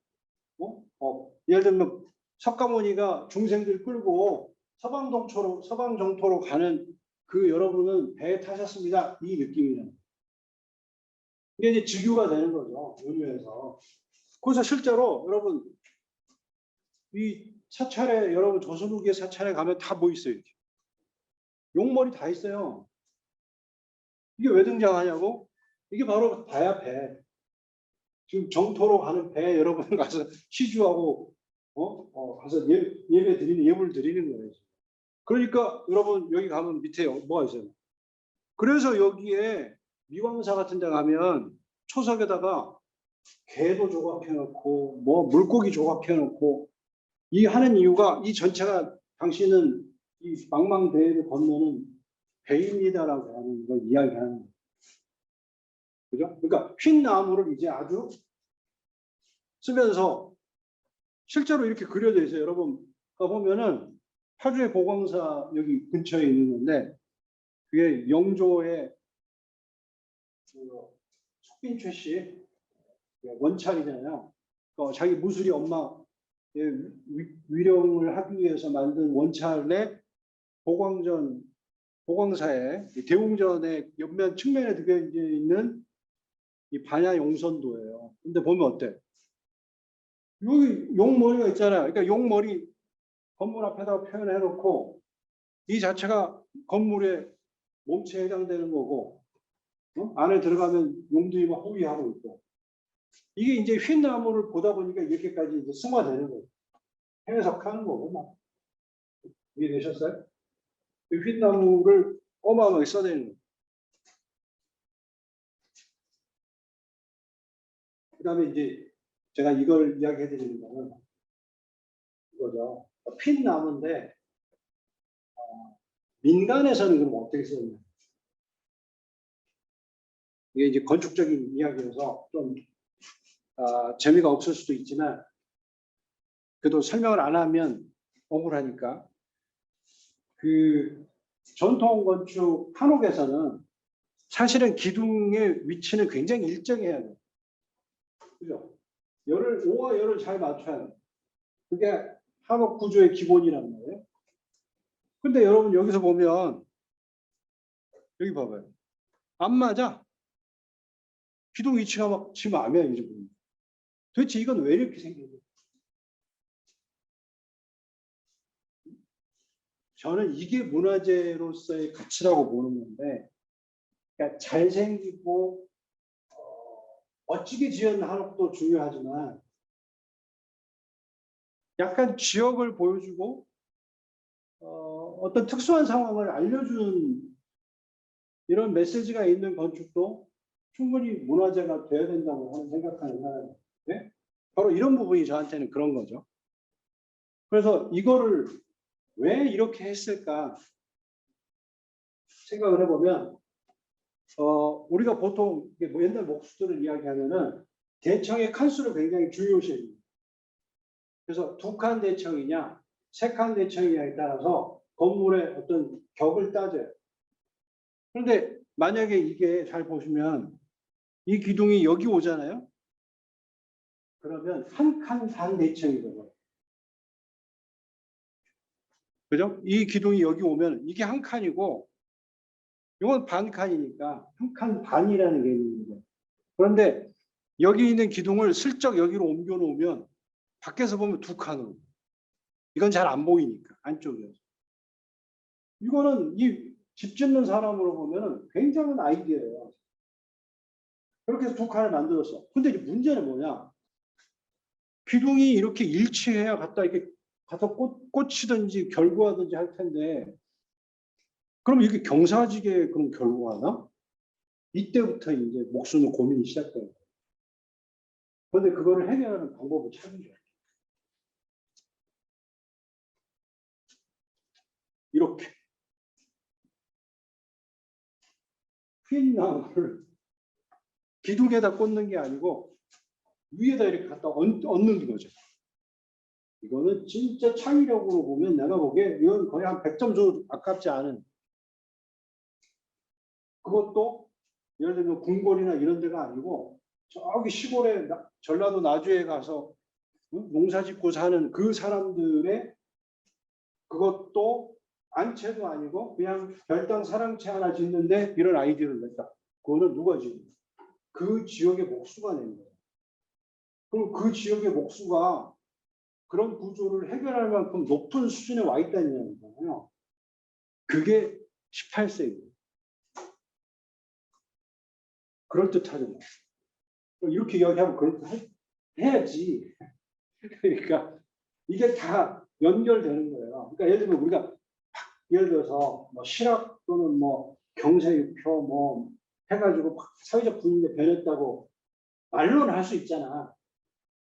예를 들면 석가모니가 중생들 끌고 서방정토로 가는 그 여러분은 배에 타셨습니다. 이 느낌이에요. 이게 이제 직유가 되는 거죠. 은유에서. 그래서 실제로 여러분 이 사찰에 여러분 조선후기의 사찰에 가면 다 뭐 있어요. 이렇게. 용머리 다 있어요. 이게 왜 등장하냐고? 이게 바로 바야 배. 지금 정토로 가는 배 여러분 가서 시주하고 가서 예배 드리는 예물 드리는 거예요. 그러니까 여러분 여기 가면 밑에 뭐가 있어요? 그래서 여기에 미광사 같은 데 가면 초석에다가 개도 조각해 놓고 뭐 물고기 조각해 놓고 이 하는 이유가 이 전체가 당신은 이 망망대해를 건너는 배입니다라고 하는 걸 이야기하는 거예요. 그죠? 그러니까 흰 나무를 이제 아주 쓰면서 실제로 이렇게 그려져 있어요. 여러분 가보면은 파주의 보광사 여기 근처에 있는 건데 그게 영조의 속빈최 씨 원찰이잖아요. 자기 무술이 엄마 위령을 하기 위해서 만든 원찰의 보광사의 대웅전의 옆면 측면에 들어 있는 이 반야용선도예요. 근데 보면 어때? 여기 용머리가 있잖아요. 그러니까 용머리 건물 앞에다가 표현해 놓고 이 자체가 건물의 몸체에 해당되는 거고, 안에 들어가면 용두이와 호위하고 있고, 이게 이제 휜 나무를 보다 보니까 이렇게까지 이제 승화되는 거예요. 해석하는 거고, 막. 이해되셨어요? 휜 나무를 어마어마하게 써내는 거예요. 그 다음에 이제 제가 이걸 이야기해 드리는 거는 이거죠. 핀 나무인데, 민간에서는 그럼 어떻게 쓰느냐. 이게 이제 건축적인 이야기여서 좀 재미가 없을 수도 있지만, 그래도 설명을 안 하면 억울하니까. 그 전통 건축 한옥에서는 사실은 기둥의 위치는 굉장히 일정해야 돼요. 그죠? 오와 열을 잘 맞춰야 돼요. 그게 한옥 구조의 기본이란 말이에요. 근데 여러분 여기서 보면 여기 봐봐요. 안 맞아. 기둥 위치가 막 지금 안 맞아요. 도대체 이건 왜 이렇게 생겨요? 저는 이게 문화재로서의 가치라고 보는 건데, 그러니까 잘생기고 멋지게 지은 한옥도 중요하지만 약간 지역을 보여주고 어떤 특수한 상황을 알려주는 이런 메시지가 있는 건축도 충분히 문화재가 돼야 된다고 하는 생각하는 사람이에요. 네? 바로 이런 부분이 저한테는 그런 거죠. 그래서 이거를 왜 이렇게 했을까 생각을 해보면 우리가 보통 뭐 옛날 목수들을 이야기하면은 대청의 칸수를 굉장히 중요시해요. 그래서 2칸 대청이냐 3칸 대청이냐에 따라서 건물의 어떤 격을 따져요. 그런데 만약에 이게 잘 보시면 이 기둥이 여기 오잖아요. 그러면 1칸 반 대청이거든요. 그죠? 이 기둥이 여기 오면 이게 1칸이고 이건 반 칸이니까 1칸 반이라는 개념입니다. 그런데 여기 있는 기둥을 슬쩍 여기로 옮겨 놓으면 밖에서 보면 2칸으로. 이건 잘 안 보이니까 안쪽이어서. 이거는 이 집 짓는 사람으로 보면 굉장한 아이디어예요. 그렇게 해서 2칸을 만들었어. 근데 이제 문제는 뭐냐? 기둥이 이렇게 일치해야 갖다 이렇게 가서 꽂히든지 결구하든지 할 텐데, 그럼 이게 경사지게 그럼 결구하나? 이때부터 이제 목수는 고민이 시작돼요. 그런데 그거를 해결하는 방법을 찾으죠. 이렇게 휜 나무를 기둥에다 꽂는 게 아니고 위에다 이렇게 갖다 얹는 거죠. 이거는 진짜 창의력으로 보면 내가 보기에 이건 거의 한 100점 줘도 아깝지 않은, 그것도 예를 들면 궁궐이나 이런 데가 아니고 저기 시골에 전라도 나주에 가서 농사 짓고 사는 그 사람들의, 그것도 안채도 아니고 그냥 별당 사랑채 하나 짓는데 이런 아이디어를 냈다. 그거는 누가 지은 거야? 그 지역의 목수가 낸 거예요. 그럼 그 지역의 목수가 그런 구조를 해결할 만큼 높은 수준에 와 있다는 거잖아요. 그게 18세기. 그럴듯하죠. 이렇게 이야기하면 그럴듯 해야지. 그러니까 이게 다 연결되는 거예요. 그러니까 예를 들면 우리가 예를 들어서 뭐 실학 또는 뭐 경세유표 뭐 해가지고 막 사회적 분위기가 변했다고 말로는 할 수 있잖아.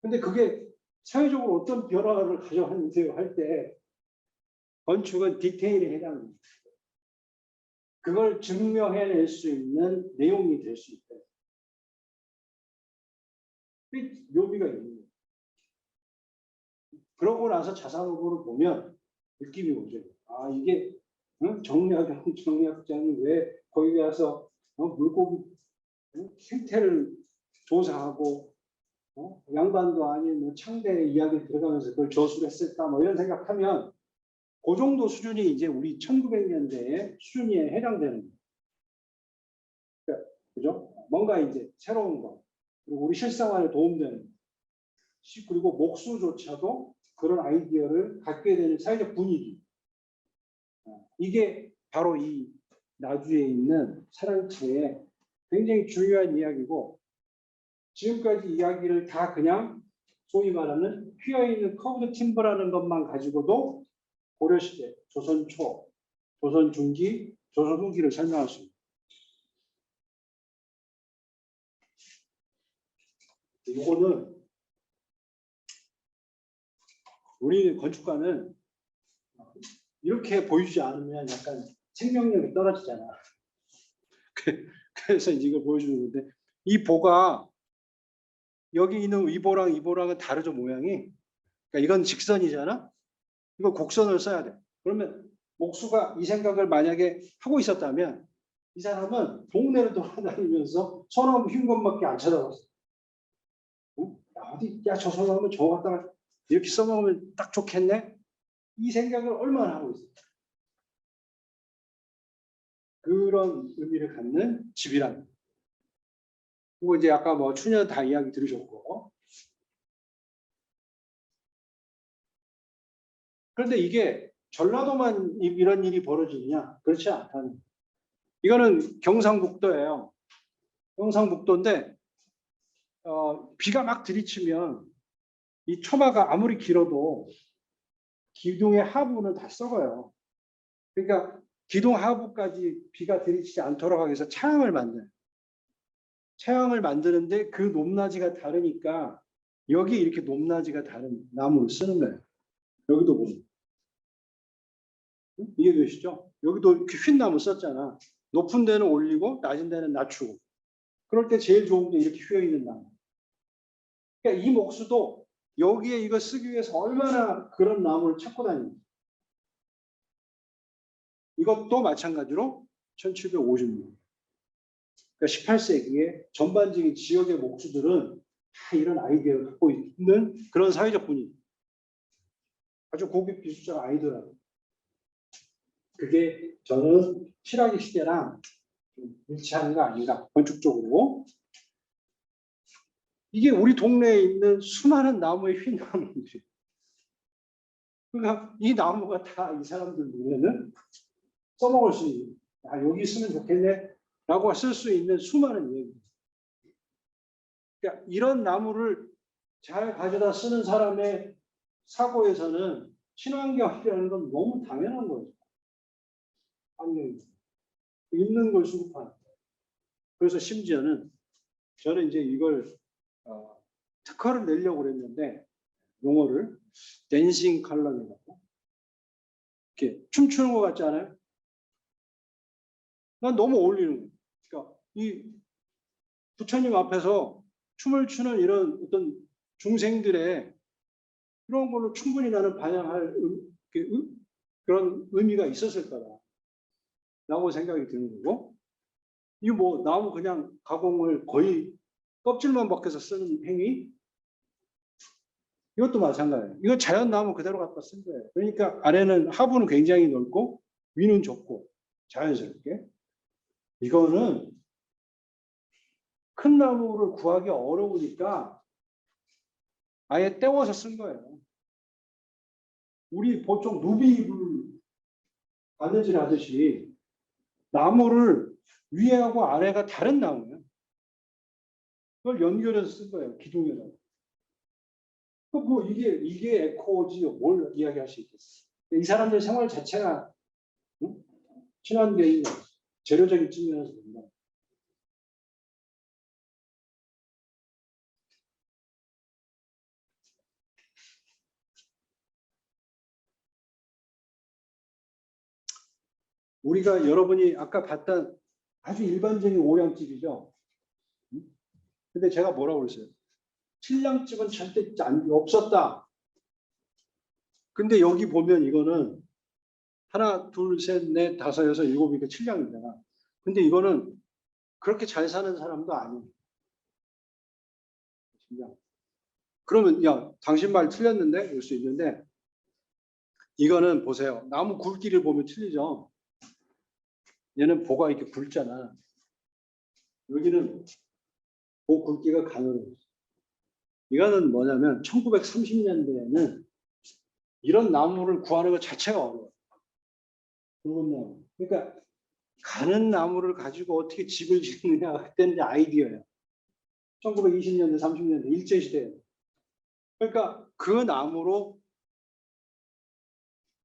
근데 그게 사회적으로 어떤 변화를 가져왔는데요 할 때 건축은 디테일에 해당합니다. 그걸 증명해낼 수 있는 내용이 될 수 있다. 묘미가 있는 거예요. 그러고 나서 자산후보를 보면 느낌이 오죠. 아 이게 정리학장이 왜 거기 가서 물고기 생태를 조사하고 양반도 아닌 뭐 창대 이야기 들어가면서 그걸 저수를 했을까 뭐 이런 생각하면 그 정도 수준이 이제 우리 1900년대의 수준에 해당되는 거예요. 그러니까, 그죠? 뭔가 이제 새로운 거, 그리고 우리 실생활에 도움되는 거, 그리고 목수조차도 그런 아이디어를 갖게 되는 사회적 분위기, 이게 바로 이 나주에 있는 사랑채의 굉장히 중요한 이야기고, 지금까지 이야기를 다 그냥 소위 말하는 휘어있는 커브드 팀버라는 것만 가지고도 고려시대, 조선 초, 조선 중기, 조선 후기를 설명할 수 있습니다. 이거는 우리 건축가는 이렇게 보여주지 않으면 약간 생명력이 떨어지잖아. 그래서 이걸 보여주는 건데, 이 보가 여기 있는 이 보랑 이 보랑은 다르죠, 모양이. 그러니까 이건 직선이잖아. 이거 곡선을 써야 돼. 그러면 목수가 이 생각을 만약에 하고 있었다면 이 사람은 동네를 돌아다니면서 소나무 휜 것밖에 안 쳐다봤어. 어디, 야, 저 소나무 저거 갖다가 이렇게 써먹으면 딱 좋겠네? 이 생각을 얼마나 하고 있어. 그런 의미를 갖는 집이란. 그리고 이제 아까 뭐 추녀 다 이야기 들으셨고. 그런데 이게 전라도만 이런 일이 벌어지느냐? 그렇지 않다는. 이거는 경상북도예요. 경상북도인데 비가 막 들이치면 이 초마가 아무리 길어도 기둥의 하부는 다 썩어요. 그러니까 기둥 하부까지 비가 들이치지 않도록 하기 위해서 차양을 만들어요. 차양을 만드는데 그 높낮이가 다르니까 여기 이렇게 높낮이가 다른 나무를 쓰는 거예요. 여기도 보면. 이해되시죠? 여기도 이렇게 휜 나무 썼잖아. 높은 데는 올리고 낮은 데는 낮추고. 그럴 때 제일 좋은 게 이렇게 휘어있는 나무. 그러니까 이 목수도 여기에 이거 쓰기 위해서 얼마나 그런 나무를 찾고 다니는. 이것도 마찬가지로 1750년. 그러니까 18세기에 전반적인 지역의 목수들은 다 이런 아이디어를 갖고 있는 그런 사회적 분위기. 아주 고급 기술자가 아니더라고요. 그게 저는 실화기 시대랑 좀 일치하는 거 아닌가, 건축적으로. 이게 우리 동네에 있는 수많은 나무의 휜 나무들이. 그러니까 이 나무가 다 이 사람들 눈에는 써먹을 수 있는, 아, 여기 쓰면 좋겠네 라고 쓸 수 있는 수많은 얘기. 그러니까 이런 나무를 잘 가져다 쓰는 사람의 사고에서는 친환경이라는 건 너무 당연한 거죠. 환경이. 있는 걸 수급하는. 그래서 심지어는 저는 이제 이걸 특허를 내려고 그랬는데, 용어를 댄싱 컬러라고. 이렇게 춤추는 것 같지 않아요? 난 너무 어울리는 거예요. 그러니까 이 부처님 앞에서 춤을 추는 이런 어떤 중생들의 그런 걸로 충분히 나는 반영할 그런 의미가 있었을 거라고 생각이 드는 거고, 이 뭐 나무 그냥 가공을 거의 껍질만 벗겨서 쓰는 행위, 이것도 마찬가지예요. 이거 자연 나무 그대로 갖다 쓴 거예요. 그러니까 아래는 하부는 굉장히 넓고 위는 좁고 자연스럽게. 이거는 큰 나무를 구하기 어려우니까 아예 떼워서 쓴 거예요. 우리 보통 누비입을 바느질 하듯이 나무를 위에하고 아래가 다른 나무예요. 그걸 연결해서 쓴 거예요. 기둥에다가. 뭐 이게 에코지 뭘 이야기할 수 있겠어. 이 사람들 생활 자체가 친환경인 거죠. 재료적인 측면에서 본다. 우리가 여러분이 아까 봤던 아주 일반적인 오량집이죠. 근데 제가 뭐라고 그랬어요? 칠량집은 절대 없었다. 근데 여기 보면 이거는 하나, 둘, 셋, 넷, 다섯, 여섯, 일곱이니까 칠량이잖아. 근데 이거는 그렇게 잘 사는 사람도 아니에요. 칠량. 그러면 야, 당신 말 틀렸는데? 이럴 수 있는데, 이거는 보세요. 나무 굵기를 보면 틀리죠. 얘는 보가 이렇게 굵잖아. 여기는 보 굵기가 가늘어요. 이거는 뭐냐면 1930년대에는 이런 나무를 구하는 것 자체가 어려워요. 붉은 나무. 그러니까 가는 나무를 가지고 어떻게 집을 짓느냐 그때는 이제 아이디어예요. 1920년대, 30년대 일제시대에. 그러니까 그 나무로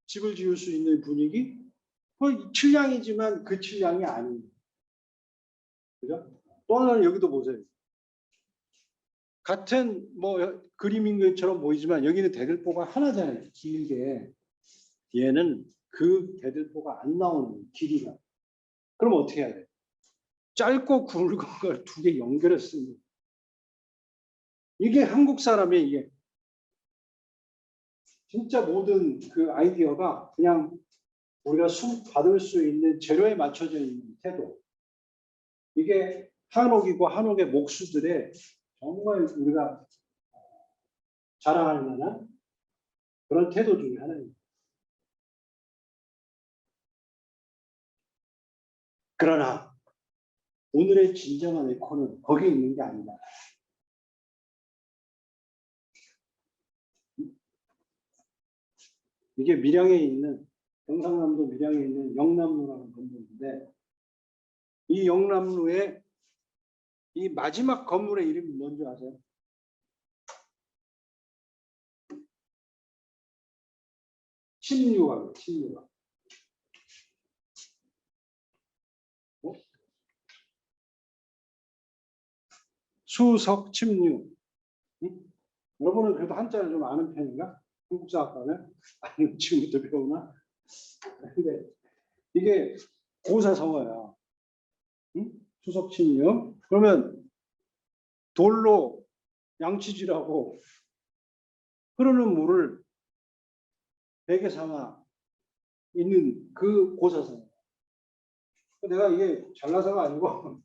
집을 지을 수 있는 분위기? 그 칠량이지만 그 칠량이 아니에요. 그죠? 또 하나는 여기도 보세요. 같은 뭐 그림인 것처럼 보이지만 여기는 대들보가 하나잖아요. 길게. 얘는 그 대들보가 안 나오는 길이가. 그럼 어떻게 해야 돼? 짧고 굵은 걸 두 개 연결했습니다. 이게 한국 사람의 이게 진짜 모든 그 아이디어가 그냥 우리가 받을 수 있는 재료에 맞춰져 있는 태도. 이게 한옥이고 한옥의 목수들의 정말 우리가 자랑할 만한 그런 태도 중에 하나입니다. 그러나 오늘의 진정한 에코는 거기에 있는 게 아니다. 이게 밀양에 있는 경상남도 밀양에 있는 영남루라는 건물인데 이 영남루의 이 마지막 건물의 이름이 뭔지 아세요? 침류각이에요. 침류각. 어? 수석 침류. 응? 여러분은 그래도 한자를 좀 아는 편인가? 한국사 학과는? 아니면 지금부터 배우나? 근데 이게 고사성어야. 응? 수석 침류. 그러면 돌로 양치질하고 흐르는 물을 베개 삼아 있는 그 고사성어. 내가 이게 잘나서가 아니고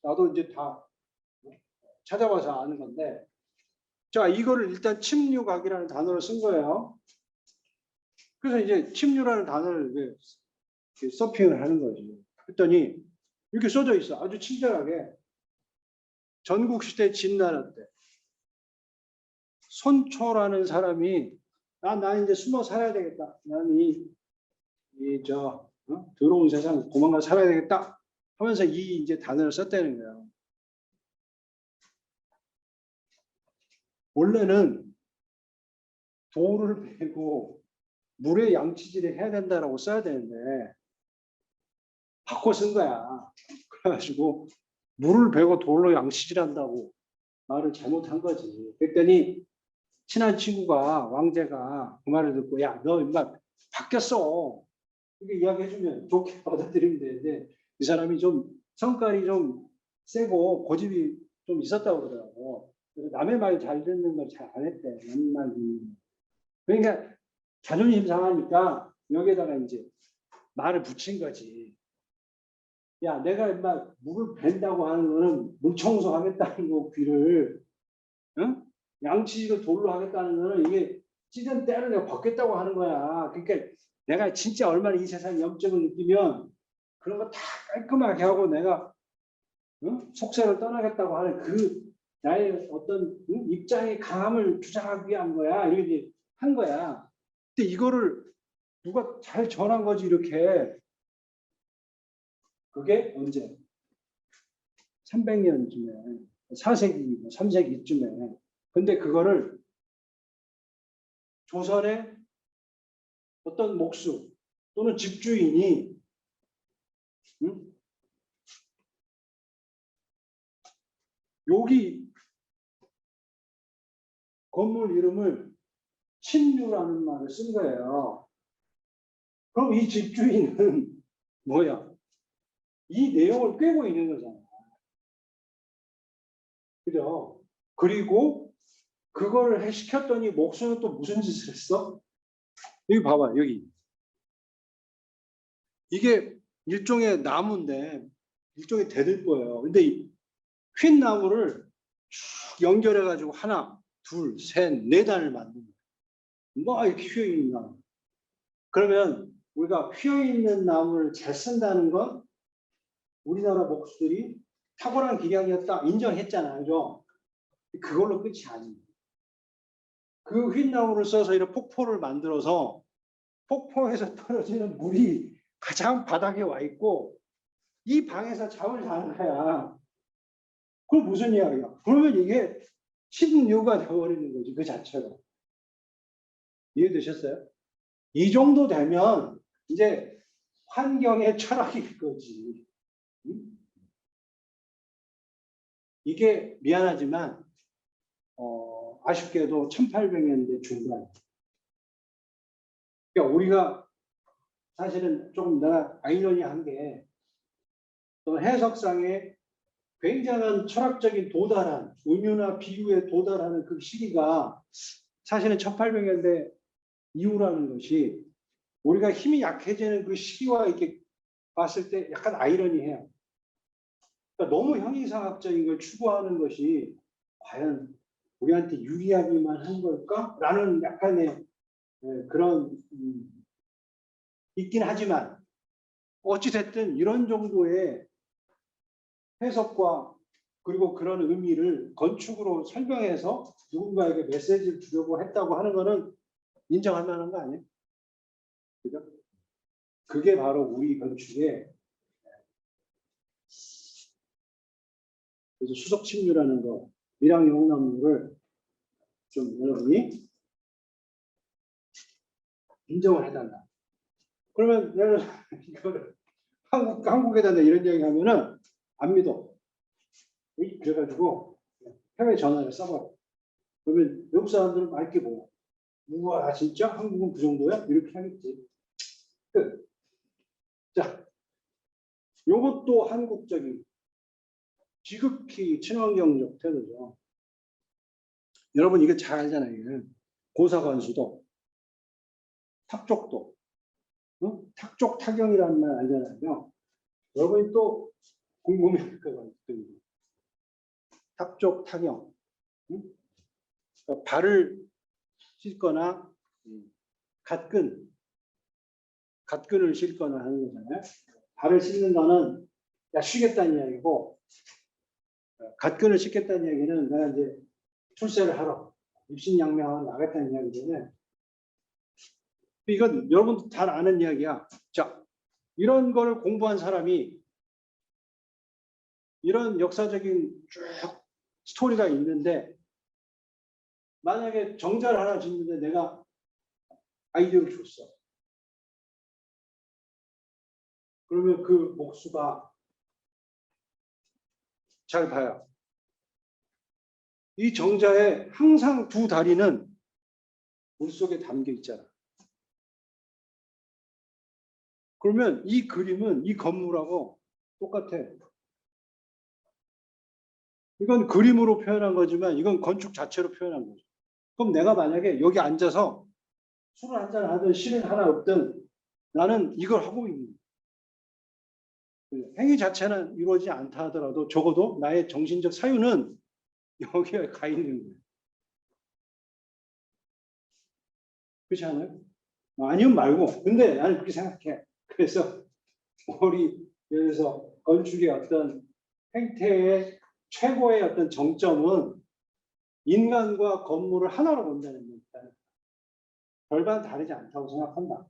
나도 이제 다 찾아봐서 아는 건데 자 이거를 일단 침류각이라는 단어를 쓴 거예요. 그래서 이제 침류라는 단어를 이렇게 서핑을 하는 거지. 그랬더니 이렇게 써져 있어. 아주 친절하게 전국시대 진나라 때 손초라는 사람이 나 이제 숨어 살아야 되겠다. 나는 더러운 세상 도망가 살아야 되겠다 하면서 이 이제 단어를 썼다는 거예요. 원래는 돌을 베고 물에 양치질을 해야 된다라고 써야 되는데 바꿔 쓴 거야. 그래가지고 물을 베고 돌로 양치질한다고 말을 잘못한 거지. 그랬더니 친한 친구가 왕제가 그 말을 듣고 야 너 인마 바뀌었어. 이렇게 이야기해주면 좋게 받아들이면 되는데 이 사람이 좀 성깔이 좀 세고 고집이 좀 있었다고 그러더라고. 그래서 남의 말 잘 듣는 걸 잘 안 했대. 남의 말 듣는. 그러니까 자존심 상하니까 여기에다가 이제 말을 붙인 거지. 야, 내가 인마 물을 벤다고 하는 거는 물 청소하겠다는 거 귀를, 응? 양치질을 돌로 하겠다는 거는 이게 찌든 때를 내가 벗겠다고 하는 거야. 그러니까 내가 진짜 얼마나 이 세상 염증을 느끼면 그런 거 다 깔끔하게 하고 내가 응? 속세를 떠나겠다고 하는 그 나의 어떤 응? 입장의 강함을 주장하기 위한 거야. 이렇게 한 거야. 근데 이거를 누가 잘 전한 거지 이렇게. 그게 언제? 300년쯤에 4세기, 3세기쯤에. 근데 그거를 조선의 어떤 목수 또는 집주인이 응? 여기 건물 이름을 침류라는 말을 쓴 거예요. 그럼 이 집주인은 뭐야? 이 내용을 꿰고 있는 거잖아. 그죠? 그리고 그거를 시켰더니 목수는 또 무슨 짓을 했어? 여기 봐봐, 여기. 이게 일종의 나무인데, 일종의 대들보예요. 근데 이 휜 나무를 쭉 연결해가지고 하나, 둘, 셋, 네 단을 만든 거예요. 뭐 이렇게 휘어있는 나무. 그러면 우리가 휘어있는 나무를 잘 쓴다는 건 우리나라 목수들이 탁월한 기량이었다 인정했잖아요. 그죠? 그걸로 끝이 아닙니다. 그 휜 나무를 써서 이런 폭포를 만들어서 폭포에서 떨어지는 물이 가장 바닥에 와 있고 이 방에서 잠을 자는 거야. 그럼 무슨 이야기야? 그러면 이게 신유가 되어버리는 거지, 그 자체가. 이해되셨어요? 이 정도 되면 이제 환경의 철학일 거지. 응? 이게 미안하지만 아쉽게도 1800년대 중반. 그러니까 우리가 사실은 조금 내가 아이러니한 게 해석상에 굉장한 철학적인 도달한 은유나 비유에 도달하는 그 시기가 사실은 1800년대 이후라는 것이 우리가 힘이 약해지는 그 시기와 이렇게 봤을 때 약간 아이러니해요. 그러니까 너무 형이상학적인 걸 추구하는 것이 과연 우리한테 유리하기만 한 걸까? 라는 약간의 그런 있긴 하지만 어찌됐든 이런 정도의 해석과 그리고 그런 의미를 건축으로 설명해서 누군가에게 메시지를 주려고 했다고 하는 것은 인정할 만한 거 아니에요? 그죠? 그게 바로 우리 건축의 그래서 수석 침류라는 거, 밀양 용납물을 좀 여러분이 인정을 해달라. 그러면 여러분 이거를 한국에다 이런 얘기 하면은 안 믿어. 그래가지고 해외 전화를 써버려. 그러면 외국 사람들은 맑게 보여. 우와 진짜 한국은 그 정도야? 이렇게 하겠지. 끝. 자, 요것도 한국적인 지극히 친환경적 태도죠. 여러분 이거 잘 알잖아요. 고사관수도 탁족도 탁족 타경이라는 말 알잖아요. 여러분이 또 궁금해할 것 같아요. 탁족 타경. 그러니까 발을 씻거나 갓근을 씻거나 하는 거잖아요. 발을 씻는 거는 야 쉬겠다는 이야기고 갓근을 씻겠다는 이야기는 내가 이제 출세를 하러 입신양명하러 나갔다는 이야기잖아요. 이건 여러분도 잘 아는 이야기야. 자, 이런 거를 공부한 사람이 이런 역사적인 쭉 스토리가 있는데 만약에 정자를 하나 짓는데 내가 아이디어를 줬어. 그러면 그 목수가 잘 봐요. 이 정자에 항상 두 다리는 물속에 담겨 있잖아. 그러면 이 그림은 이 건물하고 똑같아. 이건 그림으로 표현한 거지만 이건 건축 자체로 표현한 거죠. 그럼 내가 만약에 여기 앉아서 술을 한잔 하든 시를 하나 없든 나는 이걸 하고 있는 거예요. 행위 자체는 이루어지지 않다 하더라도 적어도 나의 정신적 사유는 여기에 가 있는 거예요. 그렇지 않아요? 아니면 말고. 근데 나는 그렇게 생각해. 그래서 우리 여기서 건축의 어떤 행태의 최고의 어떤 정점은 인간과 건물을 하나로 본다는 겁니다. 별반 다르지 않다고 생각한다.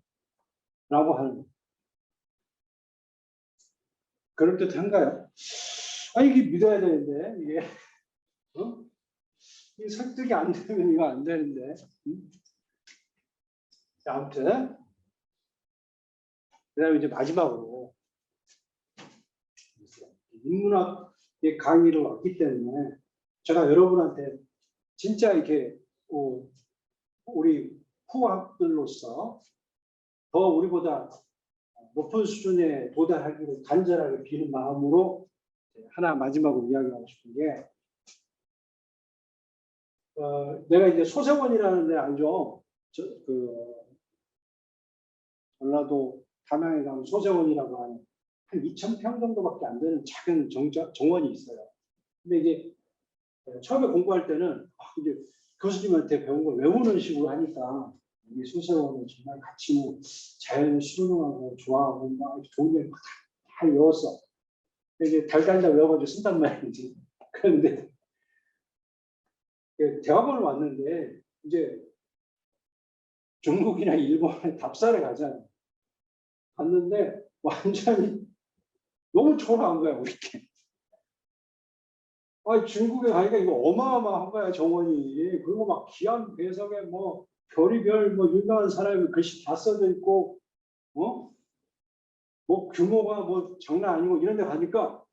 라고 하는 거예요. 그럴듯한가요? 아, 이게 믿어야 되는데, 이게. 어? 이 설득이 안 되면 이거 안 되는데. 자, 아무튼. 그 다음에 이제 마지막으로. 인문학의 강의를 왔기 때문에 제가 여러분한테 진짜 이렇게 우리 후학들로서 더 우리보다 높은 수준에 도달하기를 간절하게 비는 마음으로 하나 마지막으로 이야기하고 싶은 게 내가 이제 소세원이라는 데 알죠? 전라도 담양에 가면 소세원이라고 하는 한 2,000평 정도밖에 안 되는 작은 정원이 있어요. 근데 이제 처음에 공부할 때는 이제 교수님한테 배운 걸 외우는 식으로 하니까 이 소세원은 정말 같이 자연을 순응하고 좋아하고 막 좋은 일 다 외웠어. 이제 달달달 외워가지고 쓴단 말이지. 그런데 대학원을 왔는데 이제 중국이나 일본에 답사를 가잖아요. 갔는데 완전히 너무 초라한 거야, 우리께. 아, 중국에 가니까 이거 어마어마한 거야, 정원이. 그리고 막 기암 배석에 뭐 별의별 뭐 유명한 사람이 글씨 다 써져 있고, 어? 뭐 규모가 뭐 장난 아니고 이런 데 가니까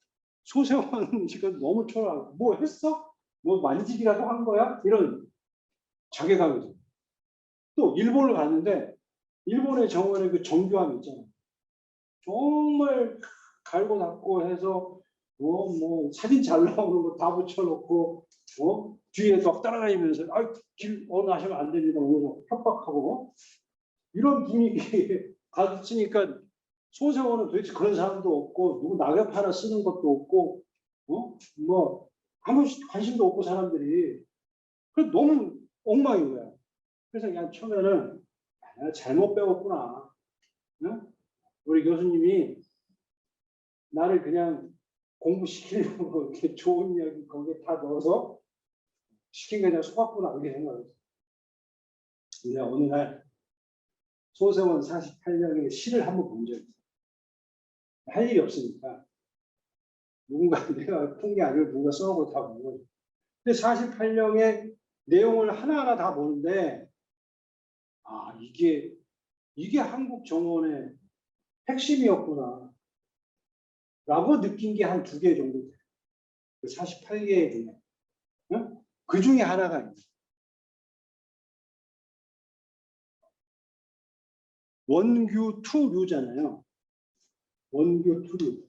소세원 지금 너무 초라하고, 뭐 했어? 뭐 만지기라도 한 거야? 이런 자괴감이죠. 또 일본을 갔는데 일본의 정원에 그 정교함 있잖아요. 정말 갈고 닦고 해서 뭐 사진 잘 나오는 거 다 붙여놓고 뒤에 막 따라다니면서 길 나시면 안 됩니다. 그래서 협박하고 이런 분위기에 갔으니까 소세원은 도대체 그런 사람도 없고 누구 낙엽 하나 쓰는 것도 없고 뭐 아무 관심도 없고 사람들이 그래서 너무 엉망인 거야. 그래서 그냥 처음에는 내가 잘못 배웠구나. 응? 우리 교수님이 나를 그냥 공부시키려고 이렇게 좋은 이야기 거기에 다 넣어서 시킨 게 그냥 속았구나 이렇게 생각했어. 근데 어느 날 소세원 48명의 시를 한번 본 적이 있어. 할 일이 없으니까 누군가 내가 푼 게 아니고 누군가 써놓고 다 본 거죠. 근데 48명의 내용을 하나하나 다 보는데 이게 한국 정원의 핵심이었구나 라고 느낀 게 한 두 개 정도 돼요. 그 48개 중에. 응? 그 중에 하나가 있어요. 원규 투류잖아요. 원규 투류.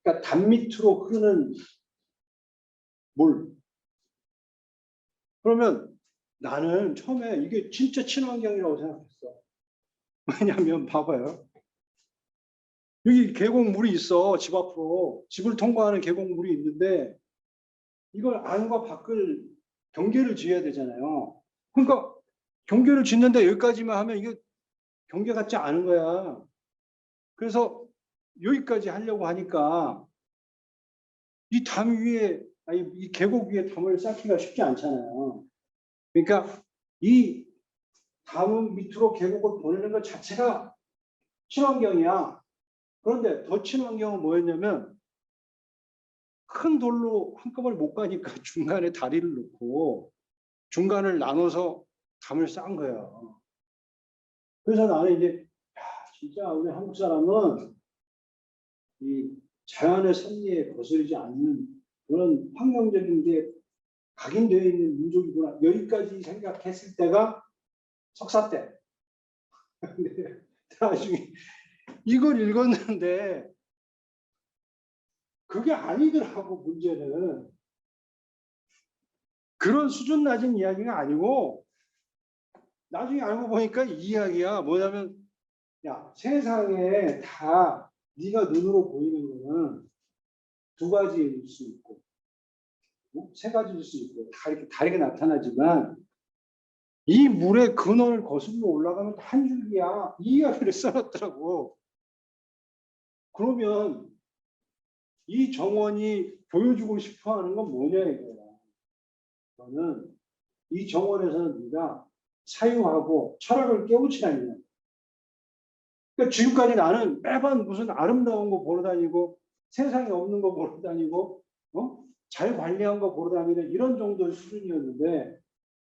그러니까 담 밑으로 흐르는 물. 그러면 나는 처음에 이게 진짜 친환경이라고 생각했어. 왜냐하면 봐봐요. 여기 계곡물이 있어. 집 앞으로. 집을 통과하는 계곡물이 있는데 이걸 안과 밖을 경계를 지어야 되잖아요. 그러니까 경계를 짓는데 여기까지만 하면 이게 경계 같지 않은 거야. 그래서 여기까지 하려고 하니까 이 담 위에 이 계곡 위에 담을 쌓기가 쉽지 않잖아요. 그러니까 이 담 밑으로 계곡을 보내는 것 자체가 친환경이야. 그런데 더 친환경은 뭐였냐면 큰 돌로 한꺼번에 못 가니까 중간에 다리를 놓고 중간을 나눠서 담을 쌓은 거야. 그래서 나는 이제 진짜 우리 한국 사람은 이 자연의 섭리에 거스르지 않는 그런 환경적인 게 각인되어 있는 민족이구나. 여기까지 생각했을 때가 석사 때. 나중에 이걸 읽었는데 그게 아니더라고. 문제는 그런 수준 낮은 이야기가 아니고 나중에 알고 보니까 이 이야기야. 뭐냐면 야, 세상에 다 네가 눈으로 보이는 거는 두 가지일 수 있고 세 가지일 수 있고 다 이렇게 다르게 나타나지만 이 물의 근원을 거슬러 올라가면 한 줄기야. 이 이야기를 써놨더라고. 그러면 이 정원이 보여주고 싶어 하는 건 뭐냐 이거야. 너는 이 정원에서는 네가 사유하고 철학을 깨우치라는 거야. 그러니까 지금까지 나는 매번 무슨 아름다운 거 보러 다니고 세상에 없는 거 보러 다니고 잘 관리한 거 보러 다니는 이런 정도의 수준이었는데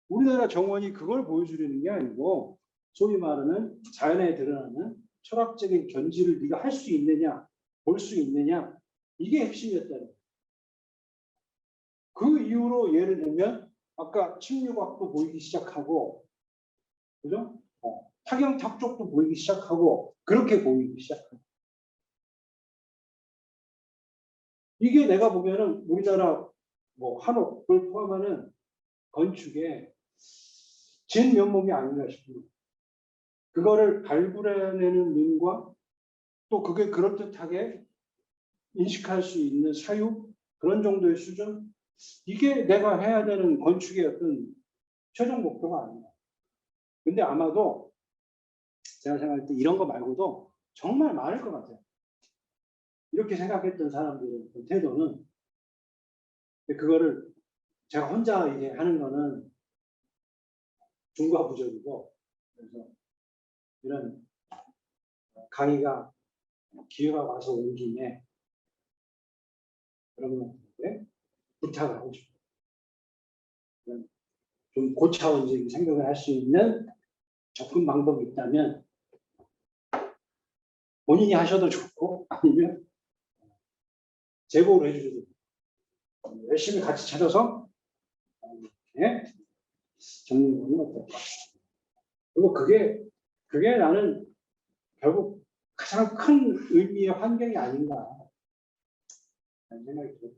우리나라 정원이 그걸 보여주려는 게 아니고 소위 말하는 자연에 드러나는 철학적인 견지를 네가 할 수 있느냐 볼 수 있느냐 이게 핵심이었다는 거예요. 그 이후로 예를 들면 아까 침류각도 보이기 시작하고 그죠? 타경탑 쪽도 보이기 시작하고 그렇게 보이기 시작하고 이게 내가 보면은 우리나라 뭐 한옥을 포함하는 건축의 진면목이 아닌가 싶습니다. 그거를 발굴해내는 눈과 또 그게 그럴듯하게 인식할 수 있는 사유 그런 정도의 수준 이게 내가 해야 되는 건축의 어떤 최종 목표가 아닌가. 근데 아마도 제가 생각할 때 이런 거 말고도 정말 많을 것 같아요. 이렇게 생각했던 사람들의 태도는 그거를 제가 혼자 이제 하는 거는 중과부적이고 그래서 이런 강의가 기회가 와서 온 김에 여러분한테 부탁을 하고 싶어요. 좀 고차원적인 생각을 할 수 있는 접근 방법이 있다면 본인이 하셔도 좋고 아니면 제보를 해주셔도 돼요. 열심히 같이 찾아서 정리하는 어떨까. 그리고 그게 나는 결국 가장 큰 의미의 환경이 아닌가 하는 생각이 들어요.